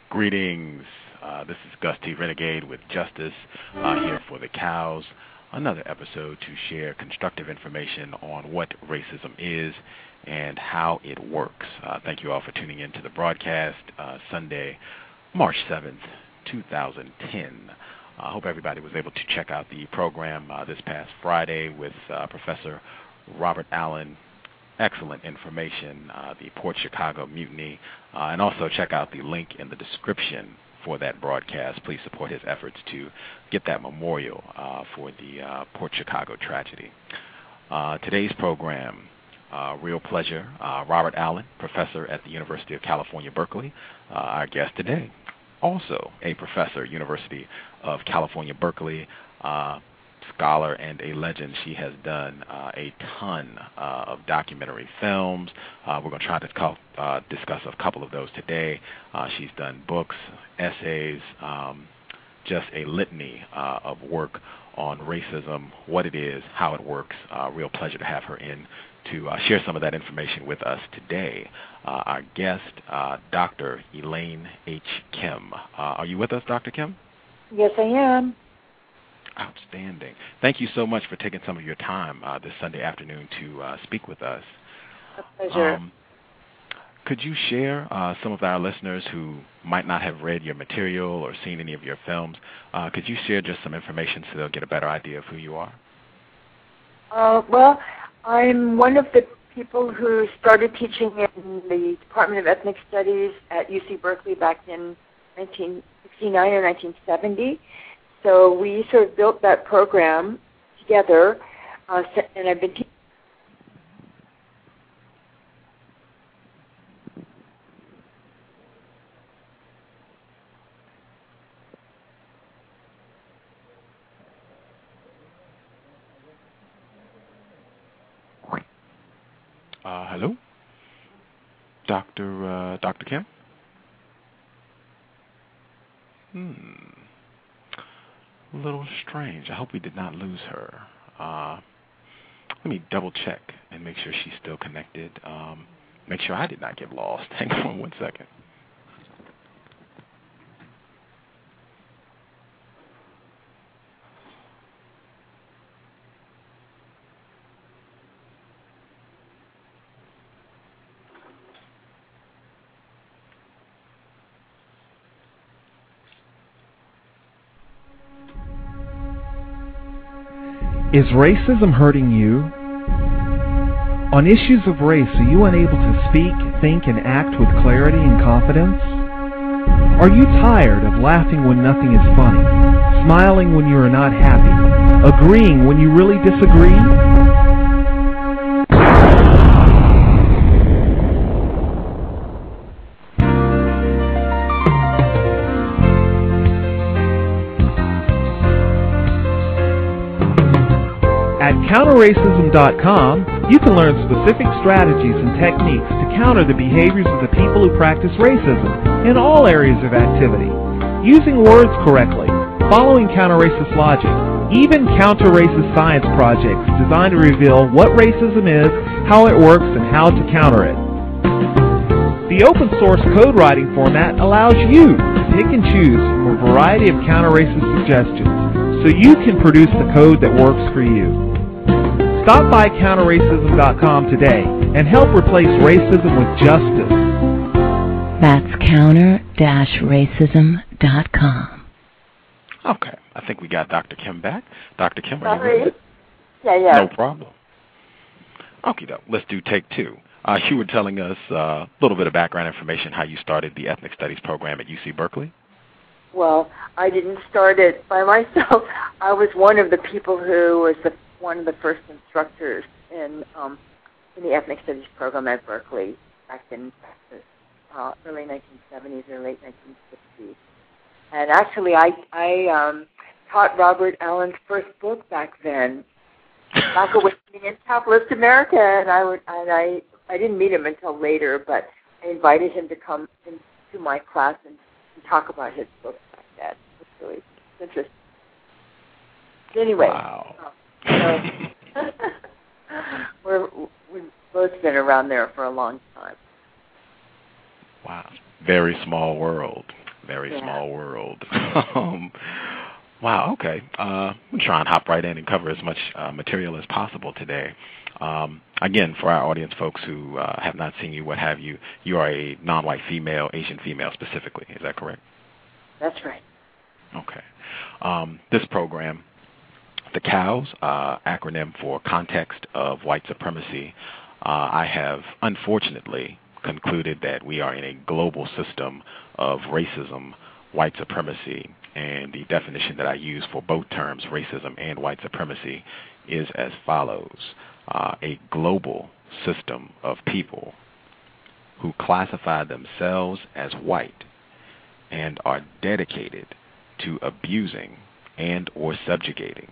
Greetings. This is Gus T Renegade with Justice here for the C.O.W.S. Another episode to share constructive information on what racism is and how it works. Thank you all for tuning in to the broadcast Sunday, March 7th, 2010. I hope everybody was able to check out the program this past Friday with Professor Robert Allen. Excellent information, the Port Chicago Mutiny, and also check out the link in the description for that broadcast. Please support his efforts to get that memorial for the Port Chicago tragedy. Today's program, real pleasure, Robert Allen, professor at the University of California Berkeley, our guest today. Also a professor, University of California Berkeley, scholar and a legend. She has done a ton of documentary films. We're going to try to discuss a couple of those today. She's done books, essays, just a litany of work on racism, what it is, how it works. Real pleasure to have her in to share some of that information with us today. Our guest, Dr. Elaine H. Kim. Are you with us, Dr. Kim? Yes, I am. Outstanding. Thank you so much for taking some of your time this Sunday afternoon to speak with us. A pleasure. Could you share some of our listeners who might not have read your material or seen any of your films? Could you share just some information so they'll get a better idea of who you are? Well, I'm one of the people who started teaching in the Department of Ethnic Studies at UC Berkeley back in 1969 or 1970. So we sort of built that program together, and I've been teaching. Hello? Dr. Kim? A little strange. I hope we did not lose her. Let me double check and make sure she's still connected. Make sure I did not get lost. Hang on 1 second. Is racism hurting you? On issues of race, are you unable to speak, think, and act with clarity and confidence? Are you tired of laughing when nothing is funny, smiling when you are not happy, agreeing when you really disagree? At counterracism.com, you can learn specific strategies and techniques to counter the behaviors of the people who practice racism in all areas of activity, using words correctly, following counter-racist logic, even counter-racist science projects designed to reveal what racism is, how it works, and how to counter it. The open source code writing format allows you to pick and choose from a variety of counter-racist suggestions so you can produce the code that works for you. Stop by counterracism.com today and help replace racism with justice. That's counter-racism.com. Okay, I think we got Dr. Kim back. Dr. Kim, are Sorry. you with us? Yeah. No problem. Okay, though. Let's do take two. You were telling us a little bit of background information, how you started the Ethnic Studies program at UC Berkeley. Well, I didn't start it by myself. I was one of the people who was one of the first instructors in the Ethnic Studies program at Berkeley back in the early 1970s or late 1960s. And actually, I taught Robert Allen's first book back then, back when in capitalist America, and I didn't meet him until later, but I invited him to come into my class and talk about his book back then. It was really interesting. Anyway. Wow. We've both been around there for a long time. Wow. Very small world. Very Yeah. small world. Wow, okay. I'm trying to hop right in and cover as much material as possible today. Again, for our audience folks who have not seen you, what have you, you are a non-white female, Asian female specifically. Is that correct? That's right. Okay. This program, the C.O.W.S, acronym for Context of White Supremacy, I have unfortunately concluded that we are in a global system of racism, white supremacy, and the definition that I use for both terms, racism and white supremacy, is as follows. A global system of people who classify themselves as white and are dedicated to abusing and or subjugating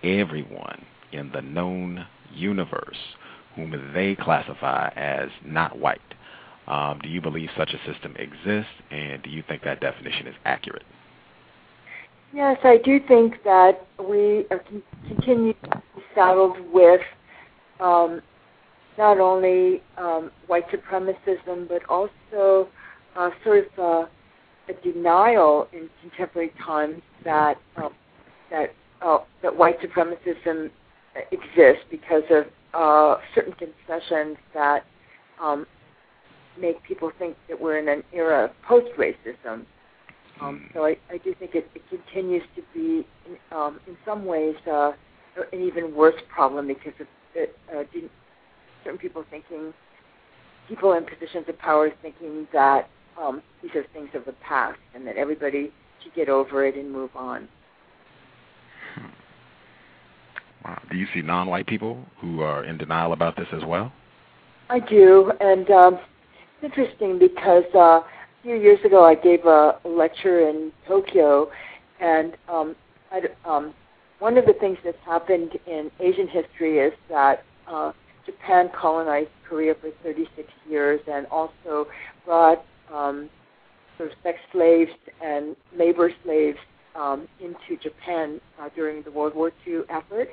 everyone in the known universe whom they classify as not white. Do you believe such a system exists, and do you think that definition is accurate? Yes, I do think that we are continue to be saddled with not only white supremacism, but also sort of a denial in contemporary times that white supremacism exists because of certain concessions that make people think that we're in an era of post-racism. So I do think it continues to be, in some ways, an even worse problem because of certain people in positions of power thinking that these are things of the past and that everybody should get over it and move on. Wow. Do you see non-white people who are in denial about this as well? I do, and it's interesting because a few years ago I gave a lecture in Tokyo, and one of the things that's happened in Asian history is that Japan colonized Korea for 36 years and also brought sort of sex slaves and labor slaves into Japan during the World War II effort.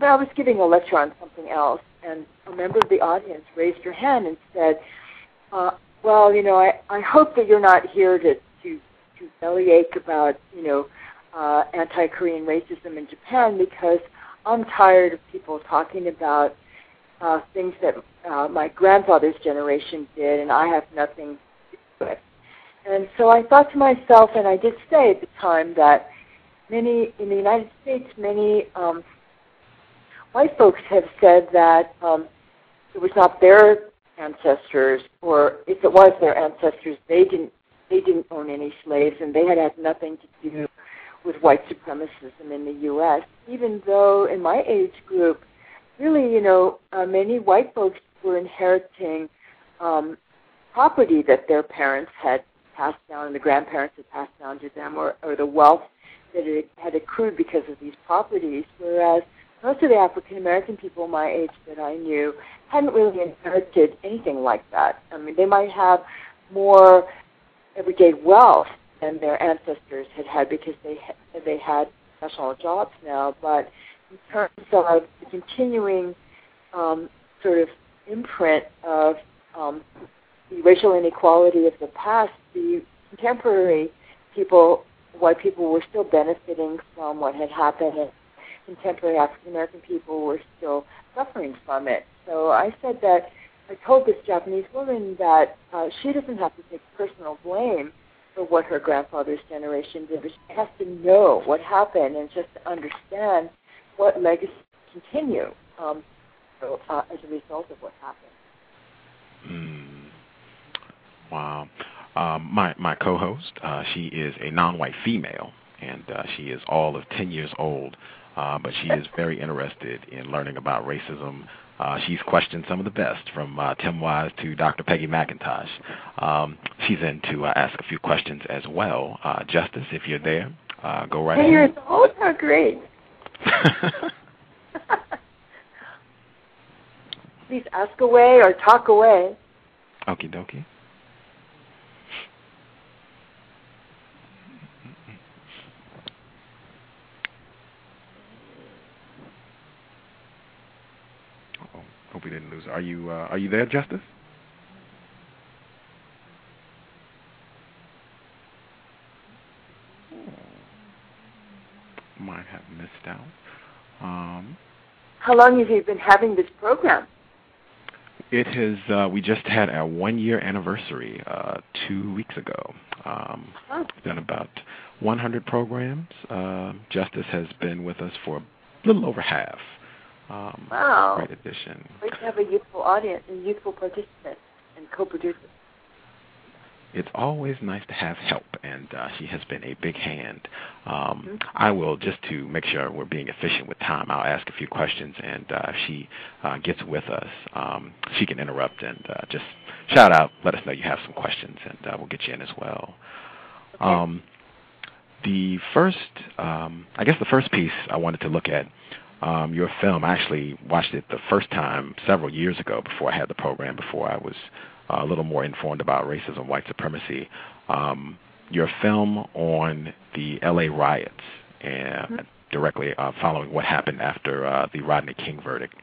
But I was giving a lecture on something else, and a member of the audience raised her hand and said, well, I hope that you're not here to bellyache about, anti-Korean racism in Japan, because I'm tired of people talking about things that my grandfather's generation did, and I have nothing to do with it. And so I thought to myself, and I did say at the time, that in the United States, many white folks have said that it was not their ancestors, or if it was their ancestors, they didn't own any slaves, and they had nothing to do with white supremacism in the U.S., even though in my age group, really, many white folks were inheriting property that their parents had passed down and the grandparents had passed down to them, or the wealth that it had accrued because of these properties, whereas most of the African-American people my age that I knew hadn't really inherited anything like that. I mean, they might have more everyday wealth than their ancestors had because they had professional jobs now, but in terms of the continuing sort of imprint of the racial inequality of the past, the contemporary people, white people, were still benefiting from what had happened, and contemporary African-American people were still suffering from it. So I said that, I told this Japanese woman that she doesn't have to take personal blame for what her grandfather's generation did, but she has to know what happened and just to understand what legacy continue as a result of what happened. Wow. My co-host, she is a non-white female, and she is all of 10 years old, but she is very interested in learning about racism. She's questioned some of the best, from Tim Wise to Dr. Peggy McIntosh. She's in to ask a few questions as well. Justice, if you're there, go right ahead. 10 years old? How great. Please ask away or talk away. Okie dokie. Hope we didn't lose her. Are you there, Justice? might have missed out. How long have you been having this program? It has. We just had our 1-year anniversary 2 weeks ago. It's been about 100 programs. Justice has been with us for a little over half. Wow. Great addition. Great to have a youthful audience and youthful participants and co-producers. It's always nice to have help, and she has been a big hand. I will, just to make sure we're being efficient with time, I'll ask a few questions, and if she gets with us, she can interrupt and just shout out, let us know you have some questions, and we'll get you in as well. Okay. The first piece I wanted to look at, your film. I actually watched it the first time several years ago before I had the program, before I was a little more informed about racism, white supremacy. Your film on the L.A. riots, and directly following what happened after the Rodney King verdict.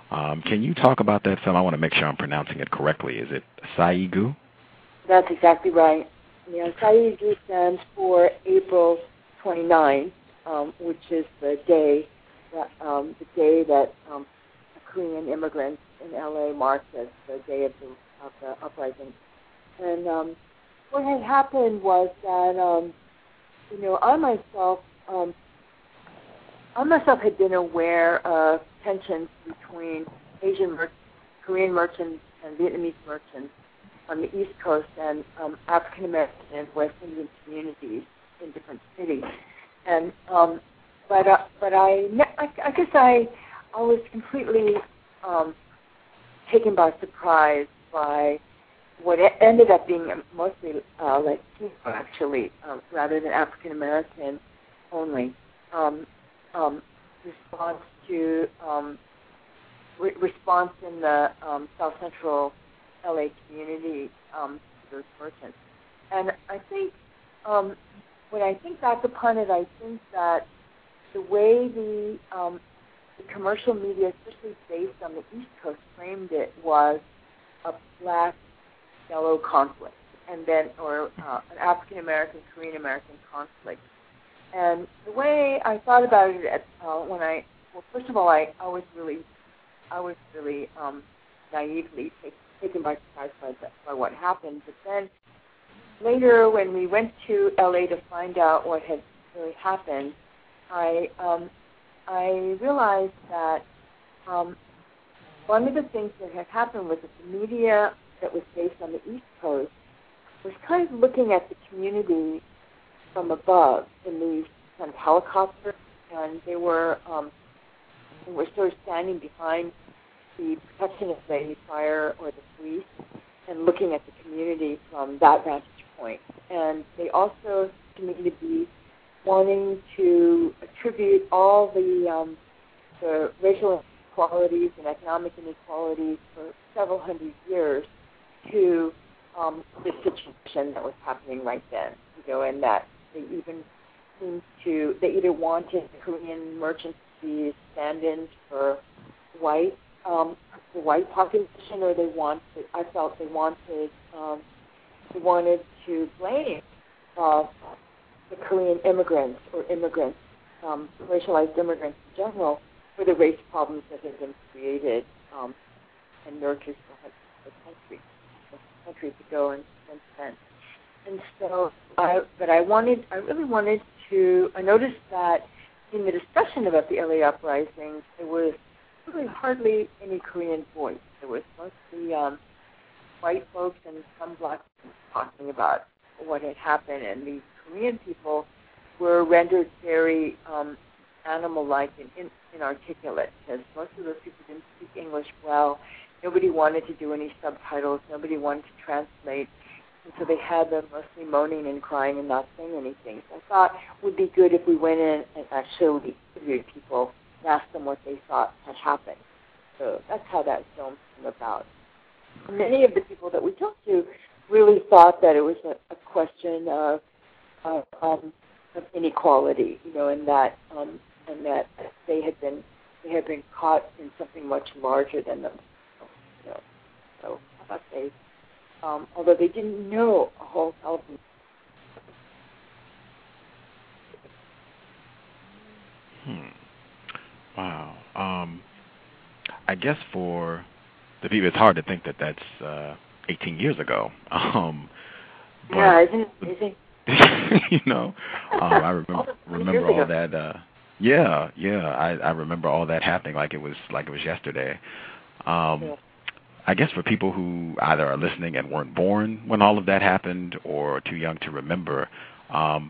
Can you talk about that film? I want to make sure I'm pronouncing it correctly. Is it C.O.W.S? That's exactly right. Yeah, C.O.W.S stands for April 29, which is the day that Korean immigrants in L.A. marked as the day of the uprising. And what had happened was that I myself had been aware of tensions between Korean merchants and Vietnamese merchants on the East Coast and African American and West Indian communities in different cities. And but I guess I was completely taken by surprise by what ended up being mostly Latino, actually, rather than African American only. Response in the South Central LA community to those merchants. And I think when I think back upon it, I think that the way the commercial media, especially based on the East Coast, framed it was a black-yellow conflict, and then or an African American, Korean American conflict. And the way I thought about it first of all, I was really naively taken by surprise by what happened. But then later, when we went to LA to find out what had really happened, I realized that one of the things that had happened was that the media that was based on the East Coast was kind of looking at the community from above in these kind of helicopters, and they were sort of standing behind the protection of the fire or the police and looking at the community from that vantage point. And they also seemed to be wanting to attribute all the racial inequalities and economic inequalities for several hundred years to the situation that was happening right then, and that they even they either wanted Korean merchants to be stand-ins for the white population, or they wanted to blame the Korean immigrants or immigrants, racialized immigrants in general, for the race problems that have been created and nurtured for centuries ago and since then. And so, I noticed that in the discussion about the LA uprising, there was really hardly any Korean voice. There was mostly white folks and some black folks talking about what had happened, and these Korean people were rendered very animal-like and inarticulate, because most of those people didn't speak English well. Nobody wanted to do any subtitles. Nobody wanted to translate. And so they had them mostly moaning and crying and not saying anything. So I thought it would be good if we went in and actually interviewed people and asked them what they thought had happened. So that's how that film came about. Many of the people that we talked to really thought that it was a question of inequality, and that they had been caught in something much larger than them. So I thought they, although they didn't know a whole hell of Wow. I guess for the people, it's hard to think that that's 18 years ago. But, yeah, isn't it amazing? you know, I remember all that. Yeah, I remember all that happening like it was yesterday. I guess for people who either are listening and weren't born when all of that happened or too young to remember,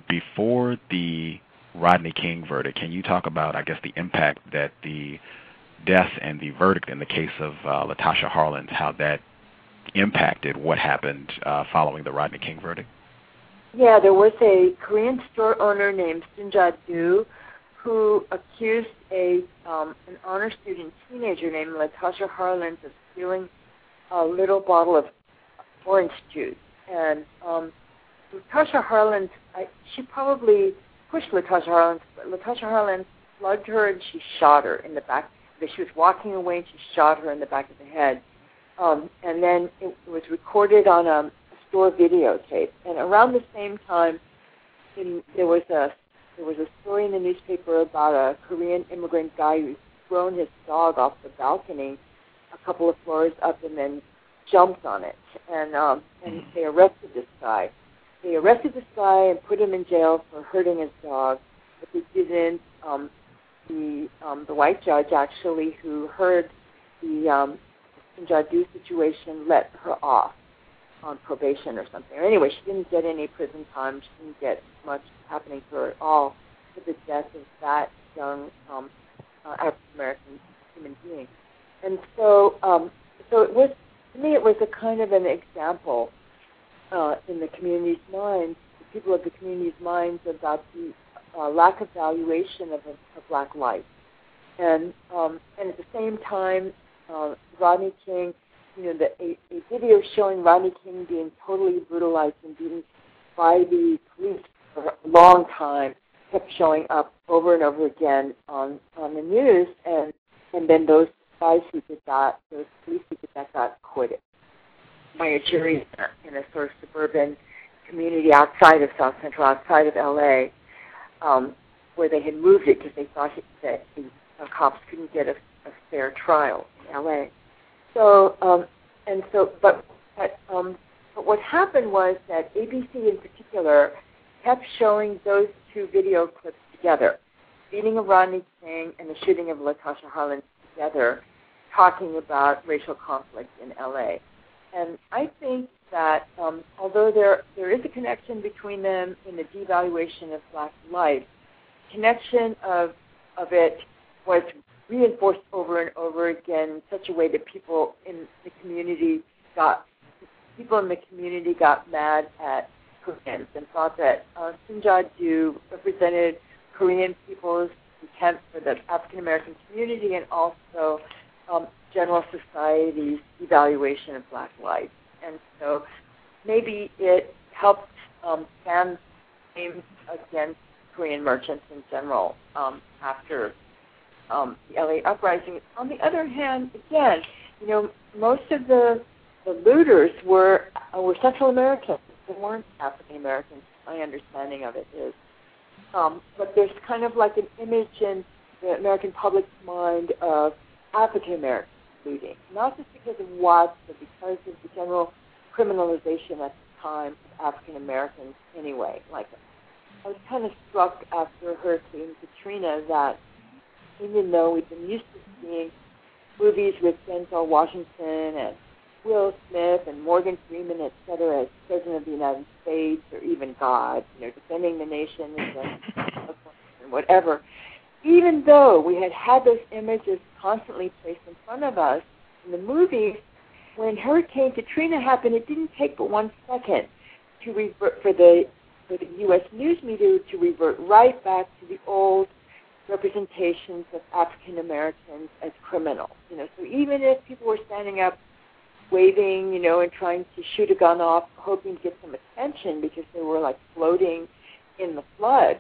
before the Rodney King verdict, can you talk about, I guess, the impact that the death and the verdict in the case of Latasha Harlins, how that impacted what happened following the Rodney King verdict? Yeah, there was a Korean store owner named Sunja-do who accused an honor student teenager named Latasha Harlins of stealing a little bottle of orange juice. And Latasha Harlins, she probably pushed Latasha Harlins, but Latasha Harlins slugged her and she shot her in the back. She was walking away and she shot her in the back of the head. And then it was recorded on a store videotape. And around the same time, there was a story in the newspaper about a Korean immigrant guy who's thrown his dog off the balcony a couple of floors up and then jumped on it. And they arrested this guy. They arrested this guy and put him in jail for hurting his dog. But they didn't. The white judge actually, who heard the Sunja-do situation, let her off on probation or something. Anyway, she didn't get any prison time. She didn't get much happening to her at all for the death of that young African American human being. And so it was, to me, it was a kind of an example in the community's minds, the people of the community's minds, about the lack of valuation of black life. And at the same time, Rodney King, a video showing Rodney King being totally brutalized and beaten by the police for a long time kept showing up over and over again on the news, and then those guys who did that, those police who did that, got acquitted by a jury in a sort of suburban community outside of South Central, outside of L.A., where they had moved it because they thought that the cops couldn't get a fair trial in L.A. But what happened was that ABC in particular kept showing those two video clips together, beating of Rodney King and the shooting of Latasha Harlins together, talking about racial conflict in L.A. And I think that although there is a connection between them in the devaluation of black life, connection of it was reinforced over and over again in such a way that people in the community got mad at Koreans and thought that Sunja-do represented Korean people's contempt for the African American community and also general society's evaluation of black life. And so maybe it helped fan claims against Korean merchants in general after the LA uprising. On the other hand, again, most of the looters were Central Americans. They weren't African Americans. My understanding of it is. But there's kind of like an image in the American public's mind of African Americans looting, not just because of Watts, but because of the general criminalization at the time of African Americans anyway. Like, I was kind of struck after Hurricane Katrina that even though we've been used to seeing movies with Denzel Washington and Will Smith and Morgan Freeman, et cetera, as President of the United States, or even God, defending the nation against and whatever, even though we had those images constantly placed in front of us in the movies, when Hurricane Katrina happened, it didn't take but 1 second to revert for the U.S. news media to revert right back to the old representations of African Americans as criminals. So even if people were standing up, waving, and trying to shoot a gun off, hoping to get some attention because they were like floating in the flood,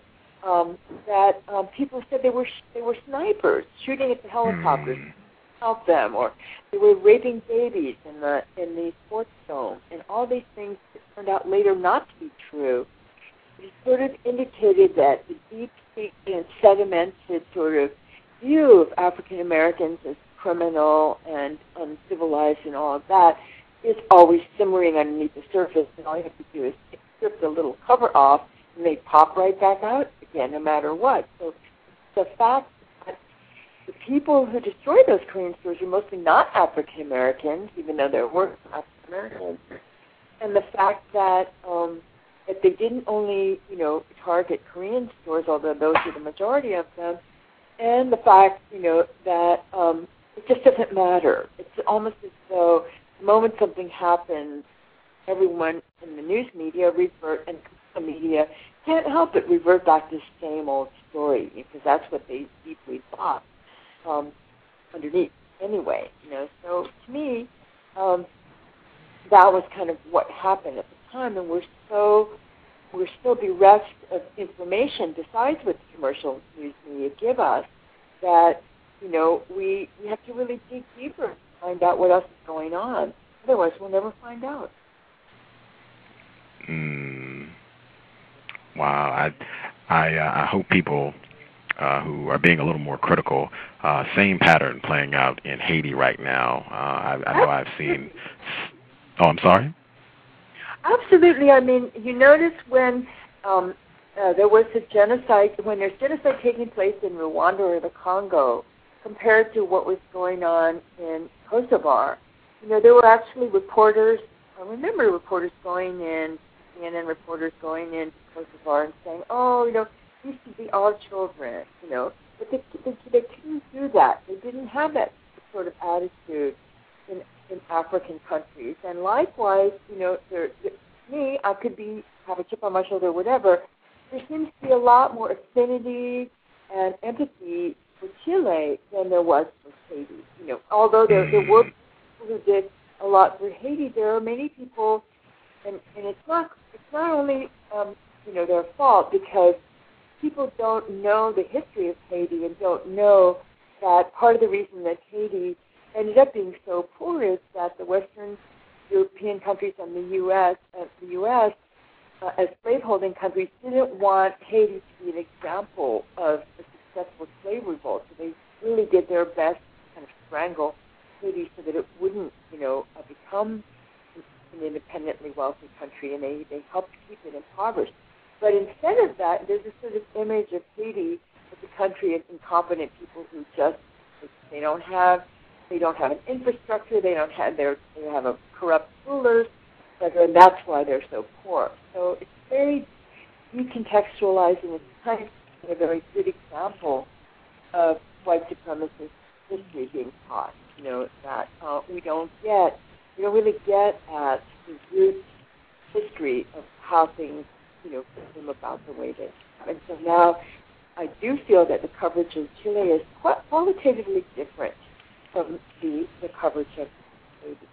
that people said they were snipers shooting at the helicopters to help them, or they were raping babies in the sports zone, and all these things that turned out later not to be true. It sort of indicated that the deep and sedimented sort of view of African Americans as criminal and uncivilized and all of that is always simmering underneath the surface, and all you have to do is strip the little cover off, and they pop right back out again, no matter what. So the fact that the people who destroyed those Korean stores were mostly not African Americans, even though there were African Americans, and the fact that that they didn't only, target Korean stores, although those are the majority of them, and the fact, that it just doesn't matter. It's almost as though the moment something happens, everyone in the news media and the media can't help but revert back to the same old story, because that's what they deeply thought underneath anyway. So to me, that was kind of what happened at the time, and we're still bereft of information besides what the commercial news media give us, that we have to really dig deeper to find out what else is going on. Otherwise, we'll never find out. Wow. I hope people who are being a little more critical, same pattern playing out in Haiti right now. I know I've seen. Oh, I'm sorry? Absolutely. I mean, you notice when there was a genocide, when there's genocide taking place in Rwanda or the Congo, compared to what was going on in Kosovo, there were actually reporters, I remember reporters going in, CNN reporters going in to Kosovo and saying, these should be our children, But they couldn't do that. They didn't have that sort of attitude in African countries. And likewise, me, I could have a chip on my shoulder or whatever. There seems to be a lot more affinity and empathy for Chile than there was for Haiti. Although there were people who did a lot for Haiti, there are many people, and it's not only their fault, because people don't know the history of Haiti and don't know that part of the reason that Haiti ended up being so poor is that the Western European countries and the U.S. As slaveholding countries didn't want Haiti to be an example of a successful slave revolt. So they really did their best to kind of strangle Haiti so that it wouldn't, become an independently wealthy country, and they helped keep it impoverished. But instead of that, there's this sort of image of Haiti as a country of incompetent people who just they don't have an infrastructure, they have a corrupt rulers, and that's why they're so poor. So it's very decontextualized, and it's kind of a very good example of white supremacist history being taught. That we don't really get at the root history of how things came about the way they have. And so now I do feel that the coverage of Chile is qualitatively different from the coverage of Haiti.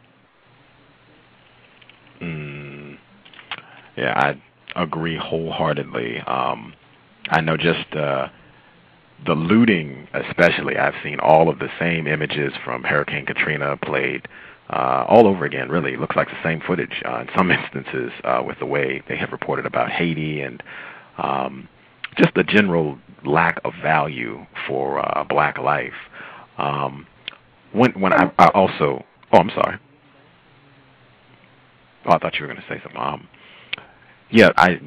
Yeah, I agree wholeheartedly. I know just the looting, especially, I've seen all of the same images from Hurricane Katrina played all over again, really. It looks like the same footage in some instances with the way they have reported about Haiti, and just the general lack of value for black life. When I also, I'm sorry. Oh, I thought you were going to say something.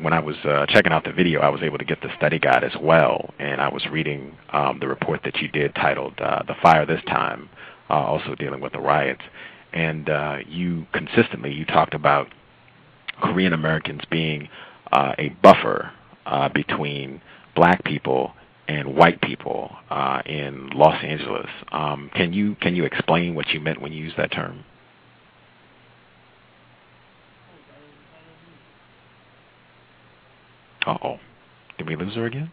When I was checking out the video, I was able to get the study guide as well, and I was reading the report that you did titled "The Fire This Time," also dealing with the riots. And you talked about Korean Americans being a buffer between black people and white people in Los Angeles. Can you explain what you meant when you used that term? Uh-oh. Did we lose her again?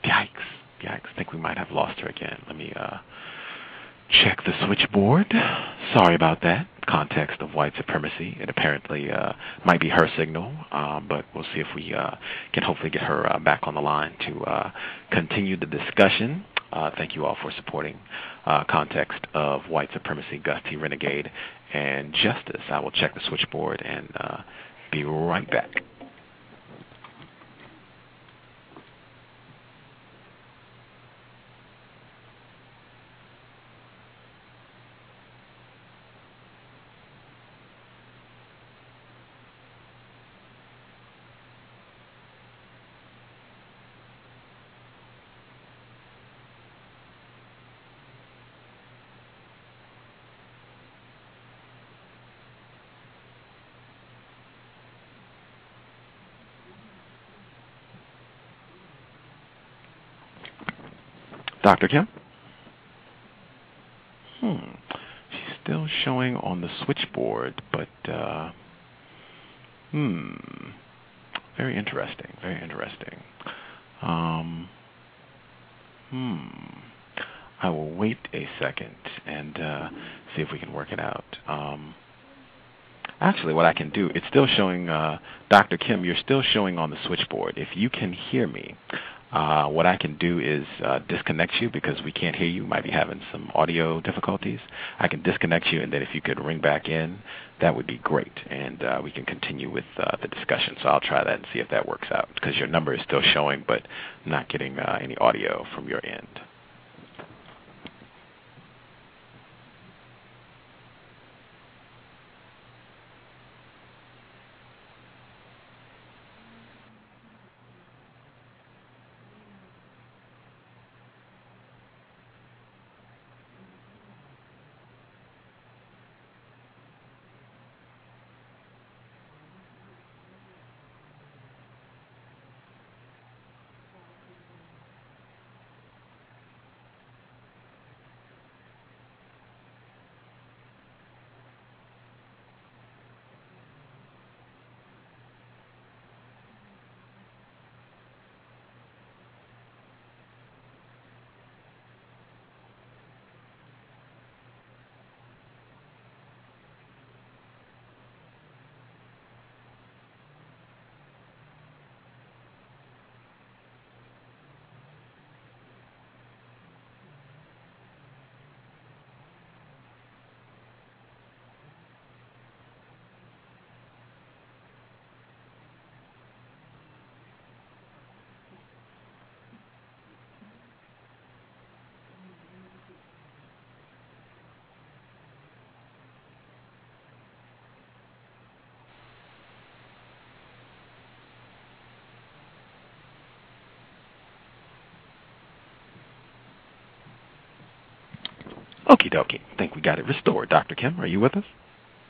Yikes. I think we might have lost her again. Let me check the switchboard. Sorry about that. Context of white supremacy. It apparently might be her signal, but we'll see if we can hopefully get her back on the line to continue the discussion. Thank you all for supporting Context of White Supremacy, Gus T Renegade, and Justice. I will check the switchboard and be right back. Dr. Kim? She's still showing on the switchboard, but, very interesting, very interesting. I will wait a second and see if we can work it out. Actually, what I can do, it's still showing, Dr. Kim, you're still showing on the switchboard. If you can hear me, what I can do is disconnect you because we can't hear you. Might be having some audio difficulties. I can disconnect you, and then if you could ring back in, that would be great, and we can continue with the discussion. So I'll try that and see if that works out because your number is still showing, but not getting any audio from your end. Okie dokie. I think we got it restored. Dr. Kim, are you with us?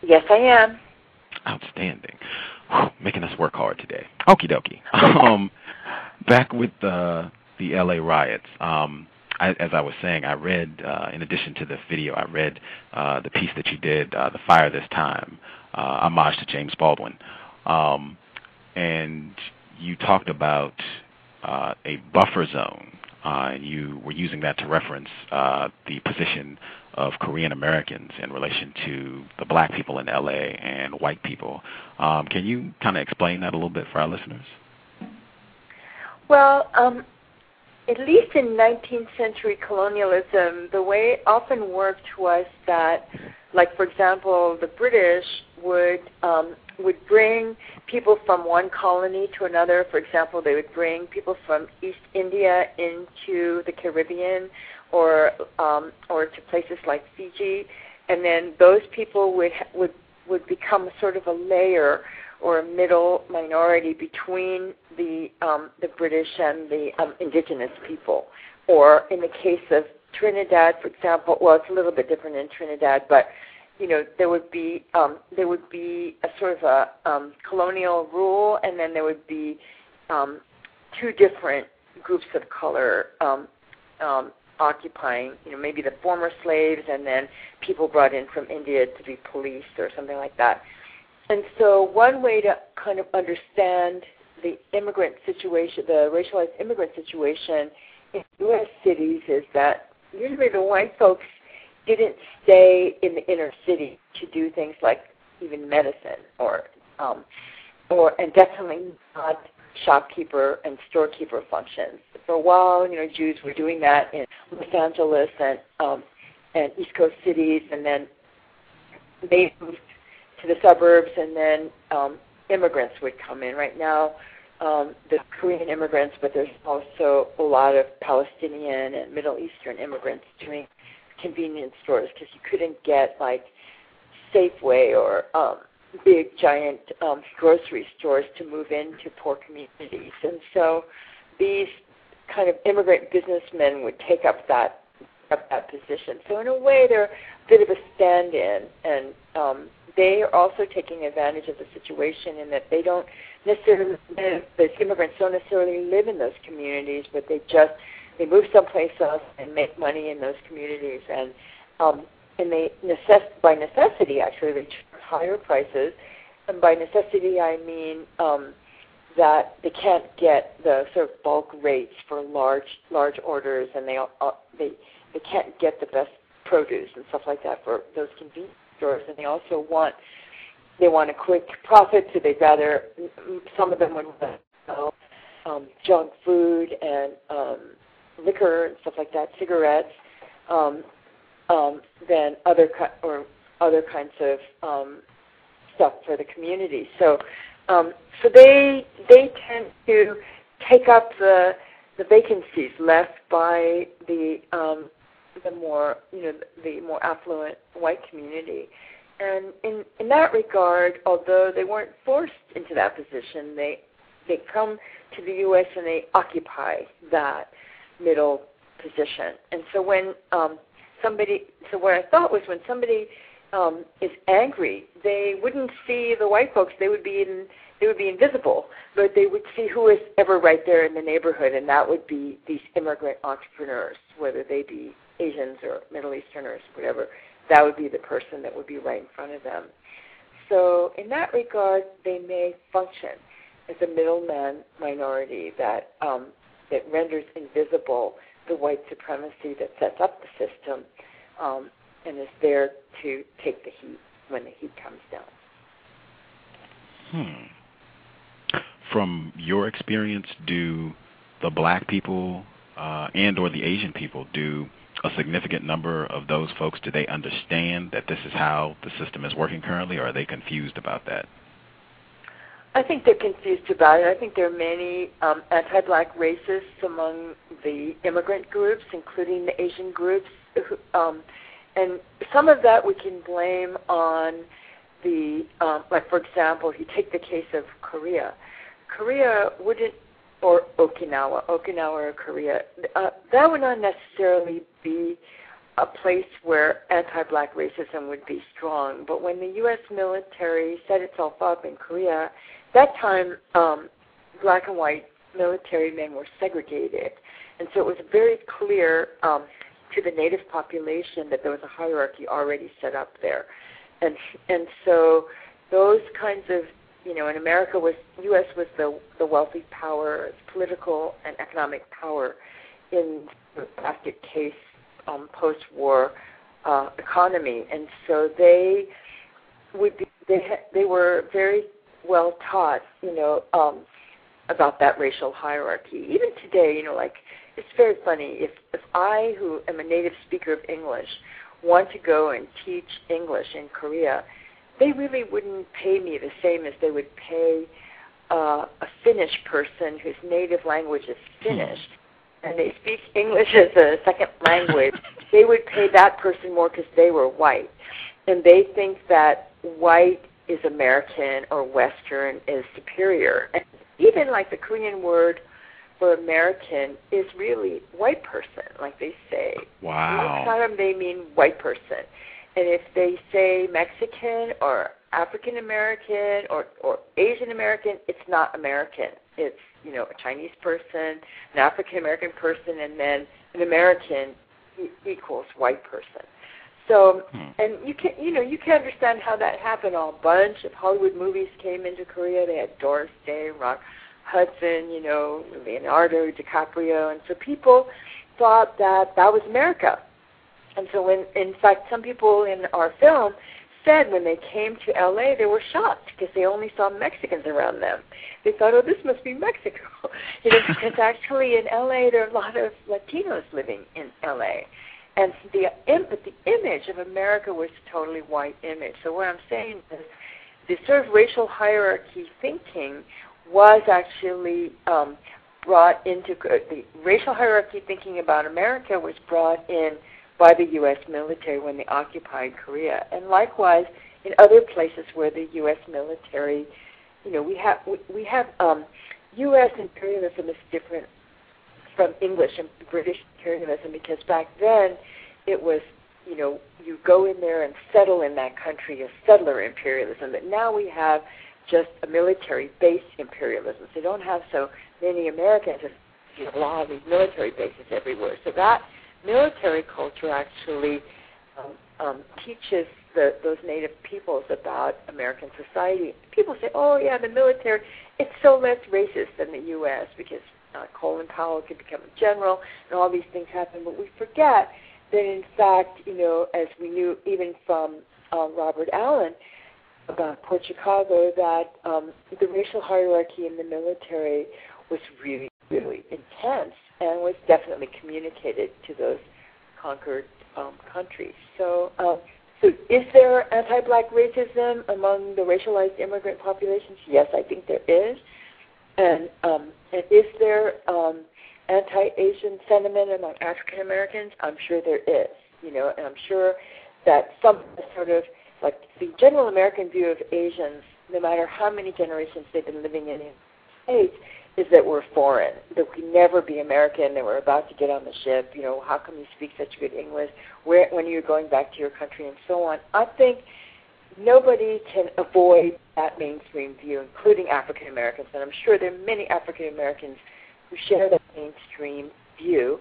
Yes, I am. Outstanding. Whew, making us work hard today. Okie dokie. Back with the LA riots. As I was saying, I read, in addition to the video, I read the piece that you did, The Fire This Time, homage to James Baldwin. And you talked about a buffer zone. And you were using that to reference the position of Korean Americans in relation to the black people in L.A. and white people. Can you kind of explain that a little bit for our listeners? Well, at least in 19th century colonialism, the way it often worked was that, like, for example, the British would bring people from one colony to another. For example, they would bring people from East India into the Caribbean or to places like Fiji, and then those people would become sort of a layer or a middle minority between the British and the indigenous people. Or in the case of Trinidad, for example, well, it's a little bit different in Trinidad, but you know, there would be a sort of a colonial rule, and then there would be two different groups of color occupying, you know, maybe the former slaves and then people brought in from India to be policed or something like that. And so one way to kind of understand the immigrant situation, the racialized immigrant situation in U.S. cities is that usually the white folks didn't stay in the inner city to do things like even medicine and definitely not shopkeeper and storekeeper functions. For a while, you know, Jews were doing that in Los Angeles and East Coast cities, and then they moved to the suburbs, and then immigrants would come in. Right now, the Korean immigrants, but there's also a lot of Palestinian and Middle Eastern immigrants doing convenience stores because you couldn't get like Safeway or big giant grocery stores to move into poor communities. And so these kind of immigrant businessmen would take up that position. So in a way, they're a bit of a stand-in, and they are also taking advantage of the situation in that they don't necessarily live, the immigrants don't necessarily live in those communities, but they just they move someplace else and make money in those communities, and they by necessity actually they charge higher prices, and by necessity I mean that they can't get the sort of bulk rates for large orders, and they can't get the best produce and stuff like that for those convenience stores, and they also want a quick profit, so they'd rather, some of them would sell junk food and liquor and stuff like that, cigarettes, than other kinds of stuff for the community. So they tend to take up the vacancies left by the more affluent white community. And in that regard, although they weren't forced into that position, they come to the U.S. and they occupy that middle position. And so what I thought was when somebody is angry, they wouldn't see the white folks. They would be invisible, but they would see who is ever right there in the neighborhood, and that would be these immigrant entrepreneurs, whether they be Asians or Middle Easterners, whatever. That would be the person that would be right in front of them. So in that regard, they may function as a middleman minority that renders invisible the white supremacy that sets up the system and is there to take the heat when the heat comes down. From your experience, do the black people and or the Asian people, do a significant number of those folks, do they understand that this is how the system is working currently, or are they confused about that? I think they're confused about it. I think there are many anti-black racists among the immigrant groups, including the Asian groups, and some of that we can blame on the, like for example, if you take the case of Korea wouldn't, or Okinawa or Korea, that would not necessarily be a place where anti-black racism would be strong. But when the U.S. military set itself up in Korea, that time black and white military men were segregated. And so it was very clear to the native population that there was a hierarchy already set up there. And so those kinds of, in America U.S. was the wealthy power, political and economic power in the basket case post-war economy, and so they were very well taught, about that racial hierarchy. Even today, it's very funny. If I, who am a native speaker of English, want to go and teach English in Korea, they really wouldn't pay me the same as they would pay a Finnish person whose native language is Finnish, and they speak English as a second language. They would pay that person more because they were white, and they think that white is American or Western is superior. And even like the Korean word for American is really white person, like they say. Wow. Most of the time they mean white person. And if they say Mexican or African American or Asian American, it's not American. It's, a Chinese person, an African American person, and then an American equals white person. So, and you can understand how that happened. A bunch of Hollywood movies came into Korea. They had Doris Day, Rock Hudson, Leonardo DiCaprio, and so people thought that was America. And so when, in fact, some people in our film said when they came to L.A., they were shocked because they only saw Mexicans around them. They thought, this must be Mexico. Because actually in L.A. there are a lot of Latinos living in L.A. And the image of America was a totally white image. So what I'm saying is the sort of racial hierarchy thinking was actually brought into, the racial hierarchy thinking about America was brought in by the U.S. military when they occupied Korea. And likewise, in other places where the U.S. military, we have U.S. imperialism is different from English and British imperialism because back then it was, you go in there and settle in that country, a settler imperialism. But now we have just a military-based imperialism. So they don't have so many Americans. a lot of these military bases everywhere. So that military culture actually teaches those native peoples about American society. People say, oh, yeah, the military, it's so less racist than the U.S. because Colin Powell could become a general and all these things happen. But we forget that, in fact, as we knew even from Robert Allen about Port Chicago, that the racial hierarchy in the military was really, really intense and was definitely communicated to those conquered countries. So is there anti-black racism among the racialized immigrant populations? Yes, I think there is. And is there anti-Asian sentiment among African Americans? I'm sure there is, and I'm sure that some sort of, like, the general American view of Asians, no matter how many generations they've been living in the United States, is that we're foreign, that we can never be American, that we're about to get on the ship, how come you speak such good English, when you're going back to your country, and so on. I think nobody can avoid that mainstream view, including African Americans, and I'm sure there are many African Americans who share that mainstream view,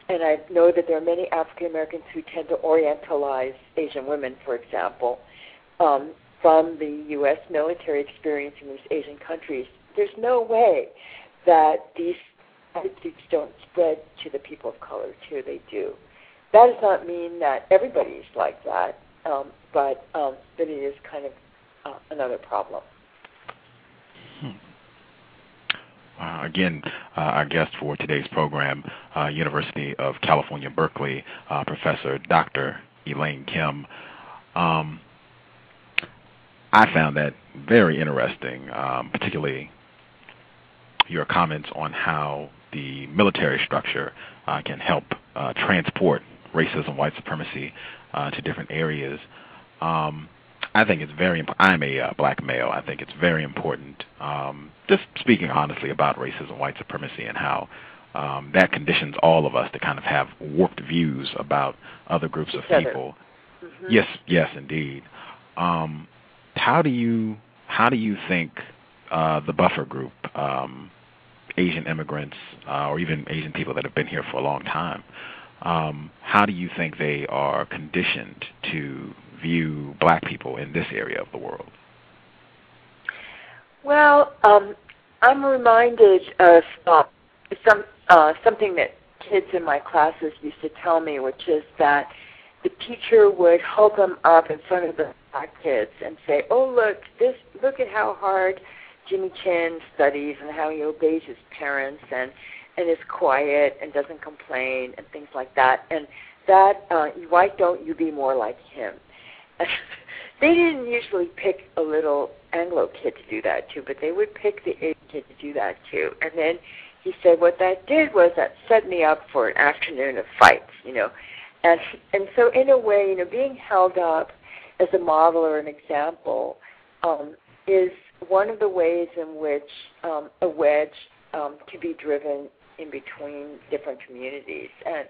and I know that there are many African Americans who tend to orientalize Asian women, for example, from the U.S. military experience in these Asian countries. There's no way that these attitudes don't spread to the people of color, too. They do. That does not mean that everybody's like that, but that it is kind of another problem. Again, our guest for today's program, University of California Berkeley, Professor Dr. Elaine Kim. I found that very interesting, particularly your comments on how the military structure can help transport racism, white supremacy to different areas. I think it's very important. I'm a black male. I think it's very important, just speaking honestly about racism, white supremacy, and how that conditions all of us to kind of have warped views about other groups of people. Mm-hmm. Yes, indeed. How do you think the buffer group, Asian immigrants, or even Asian people that have been here for a long time, how do you think they are conditioned to view black people in this area of the world? Well, I'm reminded of something that kids in my classes used to tell me, which is that the teacher would hold them up in front of the black kids and say, "Oh, look at how hard Jimmy Chin studies and how he obeys his parents and is quiet and doesn't complain and things like that. And that why don't you be more like him?" They didn't usually pick a little Anglo kid to do that too, but they would pick the Asian kid to do that too. And then he said, what that did was that set me up for an afternoon of fights, And so in a way, being held up as a model or an example is one of the ways in which a wedge can be driven in between different communities. And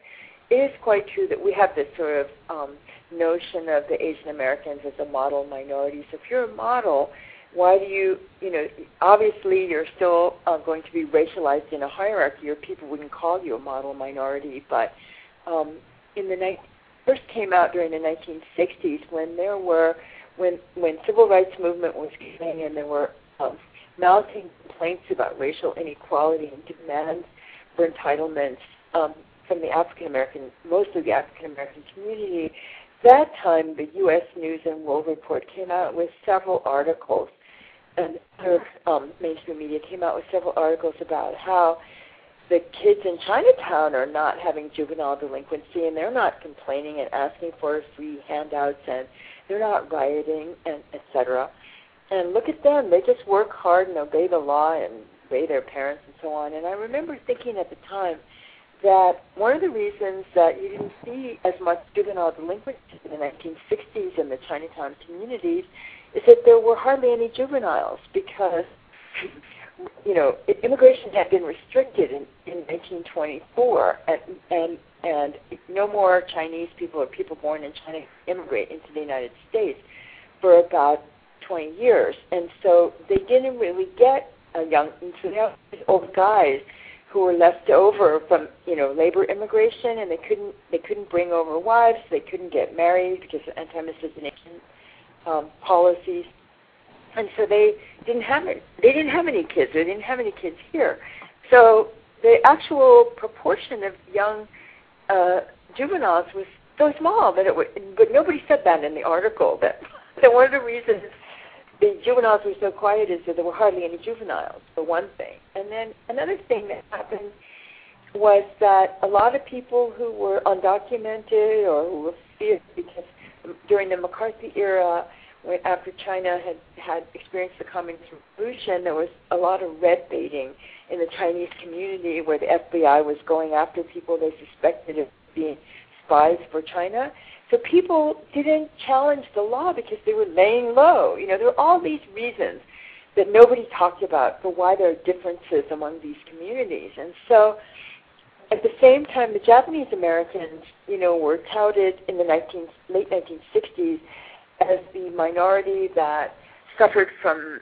it is quite true that we have this sort of notion of the Asian Americans as a model minority. So if you're a model, why do you, obviously you're still going to be racialized in a hierarchy, or people wouldn't call you a model minority, but first came out during the 1960s when civil rights movement was beginning and there were mounting complaints about racial inequality and demands for entitlements from the mostly the African American community. That time, the U.S. News and World Report came out with several articles, and other mainstream media came out with several articles about how the kids in Chinatown are not having juvenile delinquency, and they're not complaining and asking for free handouts, and they're not rioting, and et cetera. And look at them. They just work hard and obey the law and obey their parents and so on. And I remember thinking at the time that one of the reasons that you didn't see as much juvenile delinquency in the 1960s in the Chinatown communities is that there were hardly any juveniles because, immigration had been restricted in 1924, and no more Chinese people or people born in China immigrate into the United States for about 20 years. And so they didn't really get so they have these old guys who were left over from labor immigration, and they couldn't bring over wives, they couldn't get married because of anti-miscegenation policies, and so they didn't have any kids. They didn't have any kids here, so the actual proportion of young juveniles was so small that but nobody said that in the article. That one of the reasons the juveniles were so quiet is that there were hardly any juveniles, for one thing. And then another thing that happened was that a lot of people who were undocumented or who were feared, because during the McCarthy era, after China had experienced the Communist Revolution, there was a lot of red baiting in the Chinese community where the FBI was going after people they suspected of being spies for China. So people didn't challenge the law because they were laying low. There were all these reasons that nobody talked about for why there are differences among these communities. And so at the same time, the Japanese Americans, were touted in the late 1960s as the minority that suffered from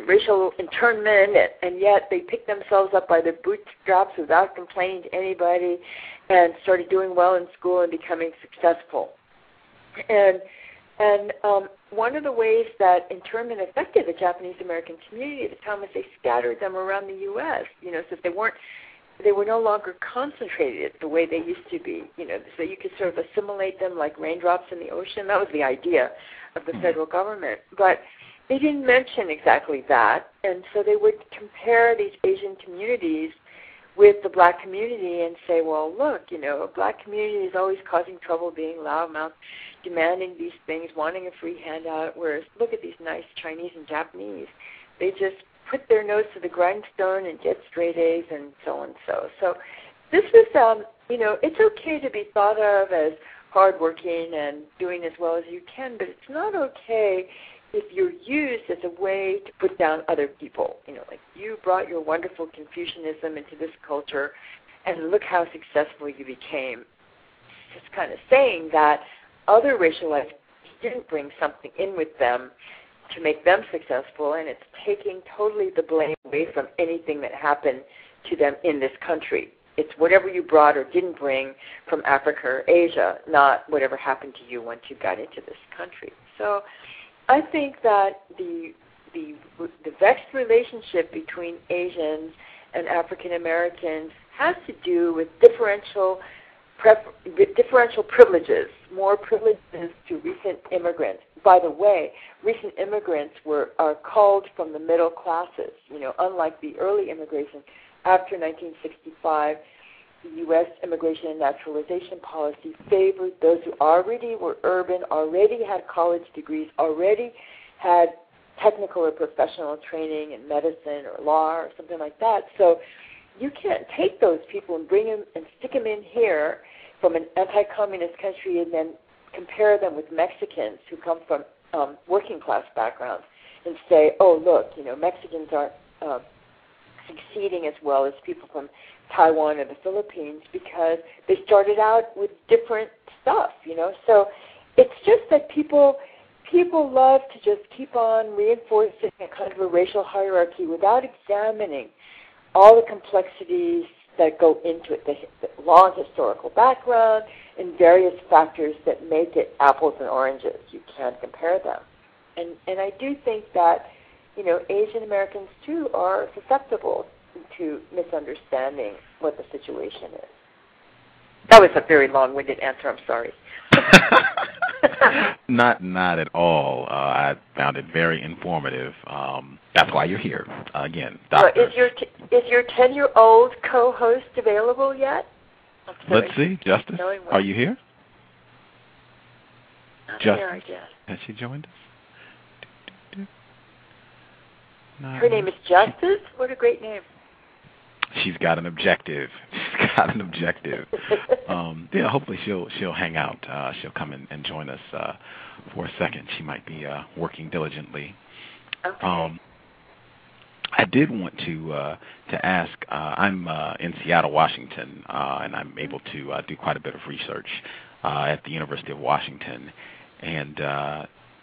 racial internment, and yet they picked themselves up by their bootstraps without complaining to anybody and started doing well in school and becoming successful. And one of the ways that internment affected the Japanese American community at the time was they scattered them around the U.S. So they were no longer concentrated the way they used to be. So you could sort of assimilate them like raindrops in the ocean. That was the idea of the federal government, but they didn't mention exactly that. And so they would compare these Asian communities with the black community and say, well, look, a black community is always causing trouble, being loudmouth, demanding these things, wanting a free handout, whereas look at these nice Chinese and Japanese. They just put their nose to the grindstone and get straight A's and so and so. So this was, it's okay to be thought of as hardworking and doing as well as you can, but it's not okay if you're used as a way to put down other people. Like you brought your wonderful Confucianism into this culture, and look how successful you became. Just kind of saying that other racialized didn't bring something in with them to make them successful, and it's taking totally the blame away from anything that happened to them in this country. It's whatever you brought or didn't bring from Africa or Asia, not whatever happened to you once you got into this country. So I think that the vexed relationship between Asians and African Americans has to do with differential privileges, more privileges to recent immigrants. By the way, recent immigrants are culled from the middle classes. Unlike the early immigration after 1965, the U.S. immigration and naturalization policy favored those who already were urban, already had college degrees, already had technical or professional training in medicine or law or something like that. So you can't take those people and bring them and stick them in here from an anti-communist country and then compare them with Mexicans who come from working class backgrounds and say, oh, look, Mexicans aren't succeeding as well as people from Taiwan or the Philippines because they started out with different stuff, So it's just that people love to just keep on reinforcing a kind of a racial hierarchy without examining all the complexities that go into it, the long historical background and various factors that make it apples and oranges. You can't compare them. And I do think that, Asian Americans, too, are susceptible to misunderstanding what the situation is. That was a very long-winded answer. I'm sorry. Not at all. I found it very informative. That's why you're here. Again, Dr. Is your 10-year-old co-host available yet? Let's see. Justice, are you here? Justice, here, I guess. Has she joined us? Her name is Justice? What a great name. She's got an objective. Hopefully she'll hang out. She'll come and join us for a second. She might be working diligently. Okay. I did want to ask. I'm in Seattle, Washington, and I'm able to do quite a bit of research at the University of Washington, and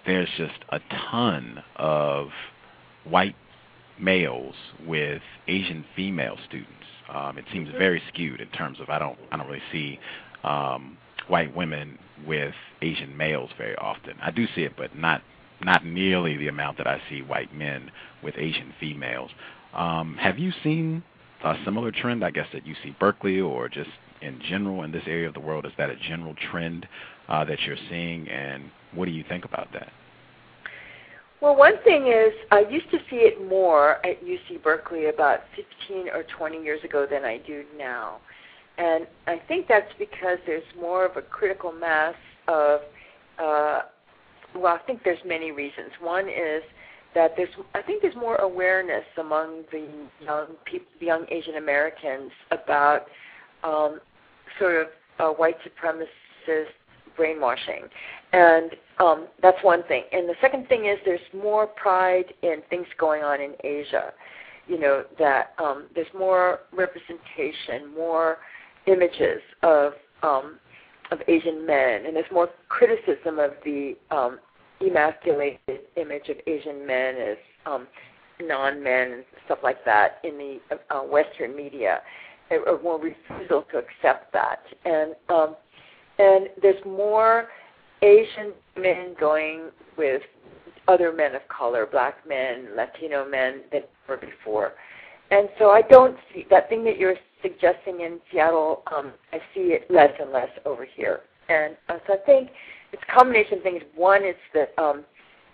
there's just a ton of white males with Asian female students. It seems very skewed in terms of I don't really see white women with Asian males very often. I do see it, but not nearly the amount that I see white men with Asian females. Have you seen a similar trend, I guess, that you see Berkeley or just in general in this area of the world? Is that a general trend that you're seeing, and what do you think about that? Well, one thing is I used to see it more at UC Berkeley about 15 or 20 years ago than I do now. And I think that's because there's more of a critical mass of, well, I think there's many reasons. One is that I think there's more awareness among the young Asian Americans about sort of white supremacist brainwashing. And that's one thing. And the second thing is there's more pride in things going on in Asia. You know, that there's more representation, more images of Asian men, and there's more criticism of the emasculated image of Asian men as non-men and stuff like that in the Western media, or more refusal to accept that. And there's more Asian men going with other men of color, black men, Latino men, than ever before. And so I don't see that thing that you're suggesting in Seattle. I see it less and less over here. And so I think it's a combination of things. One is that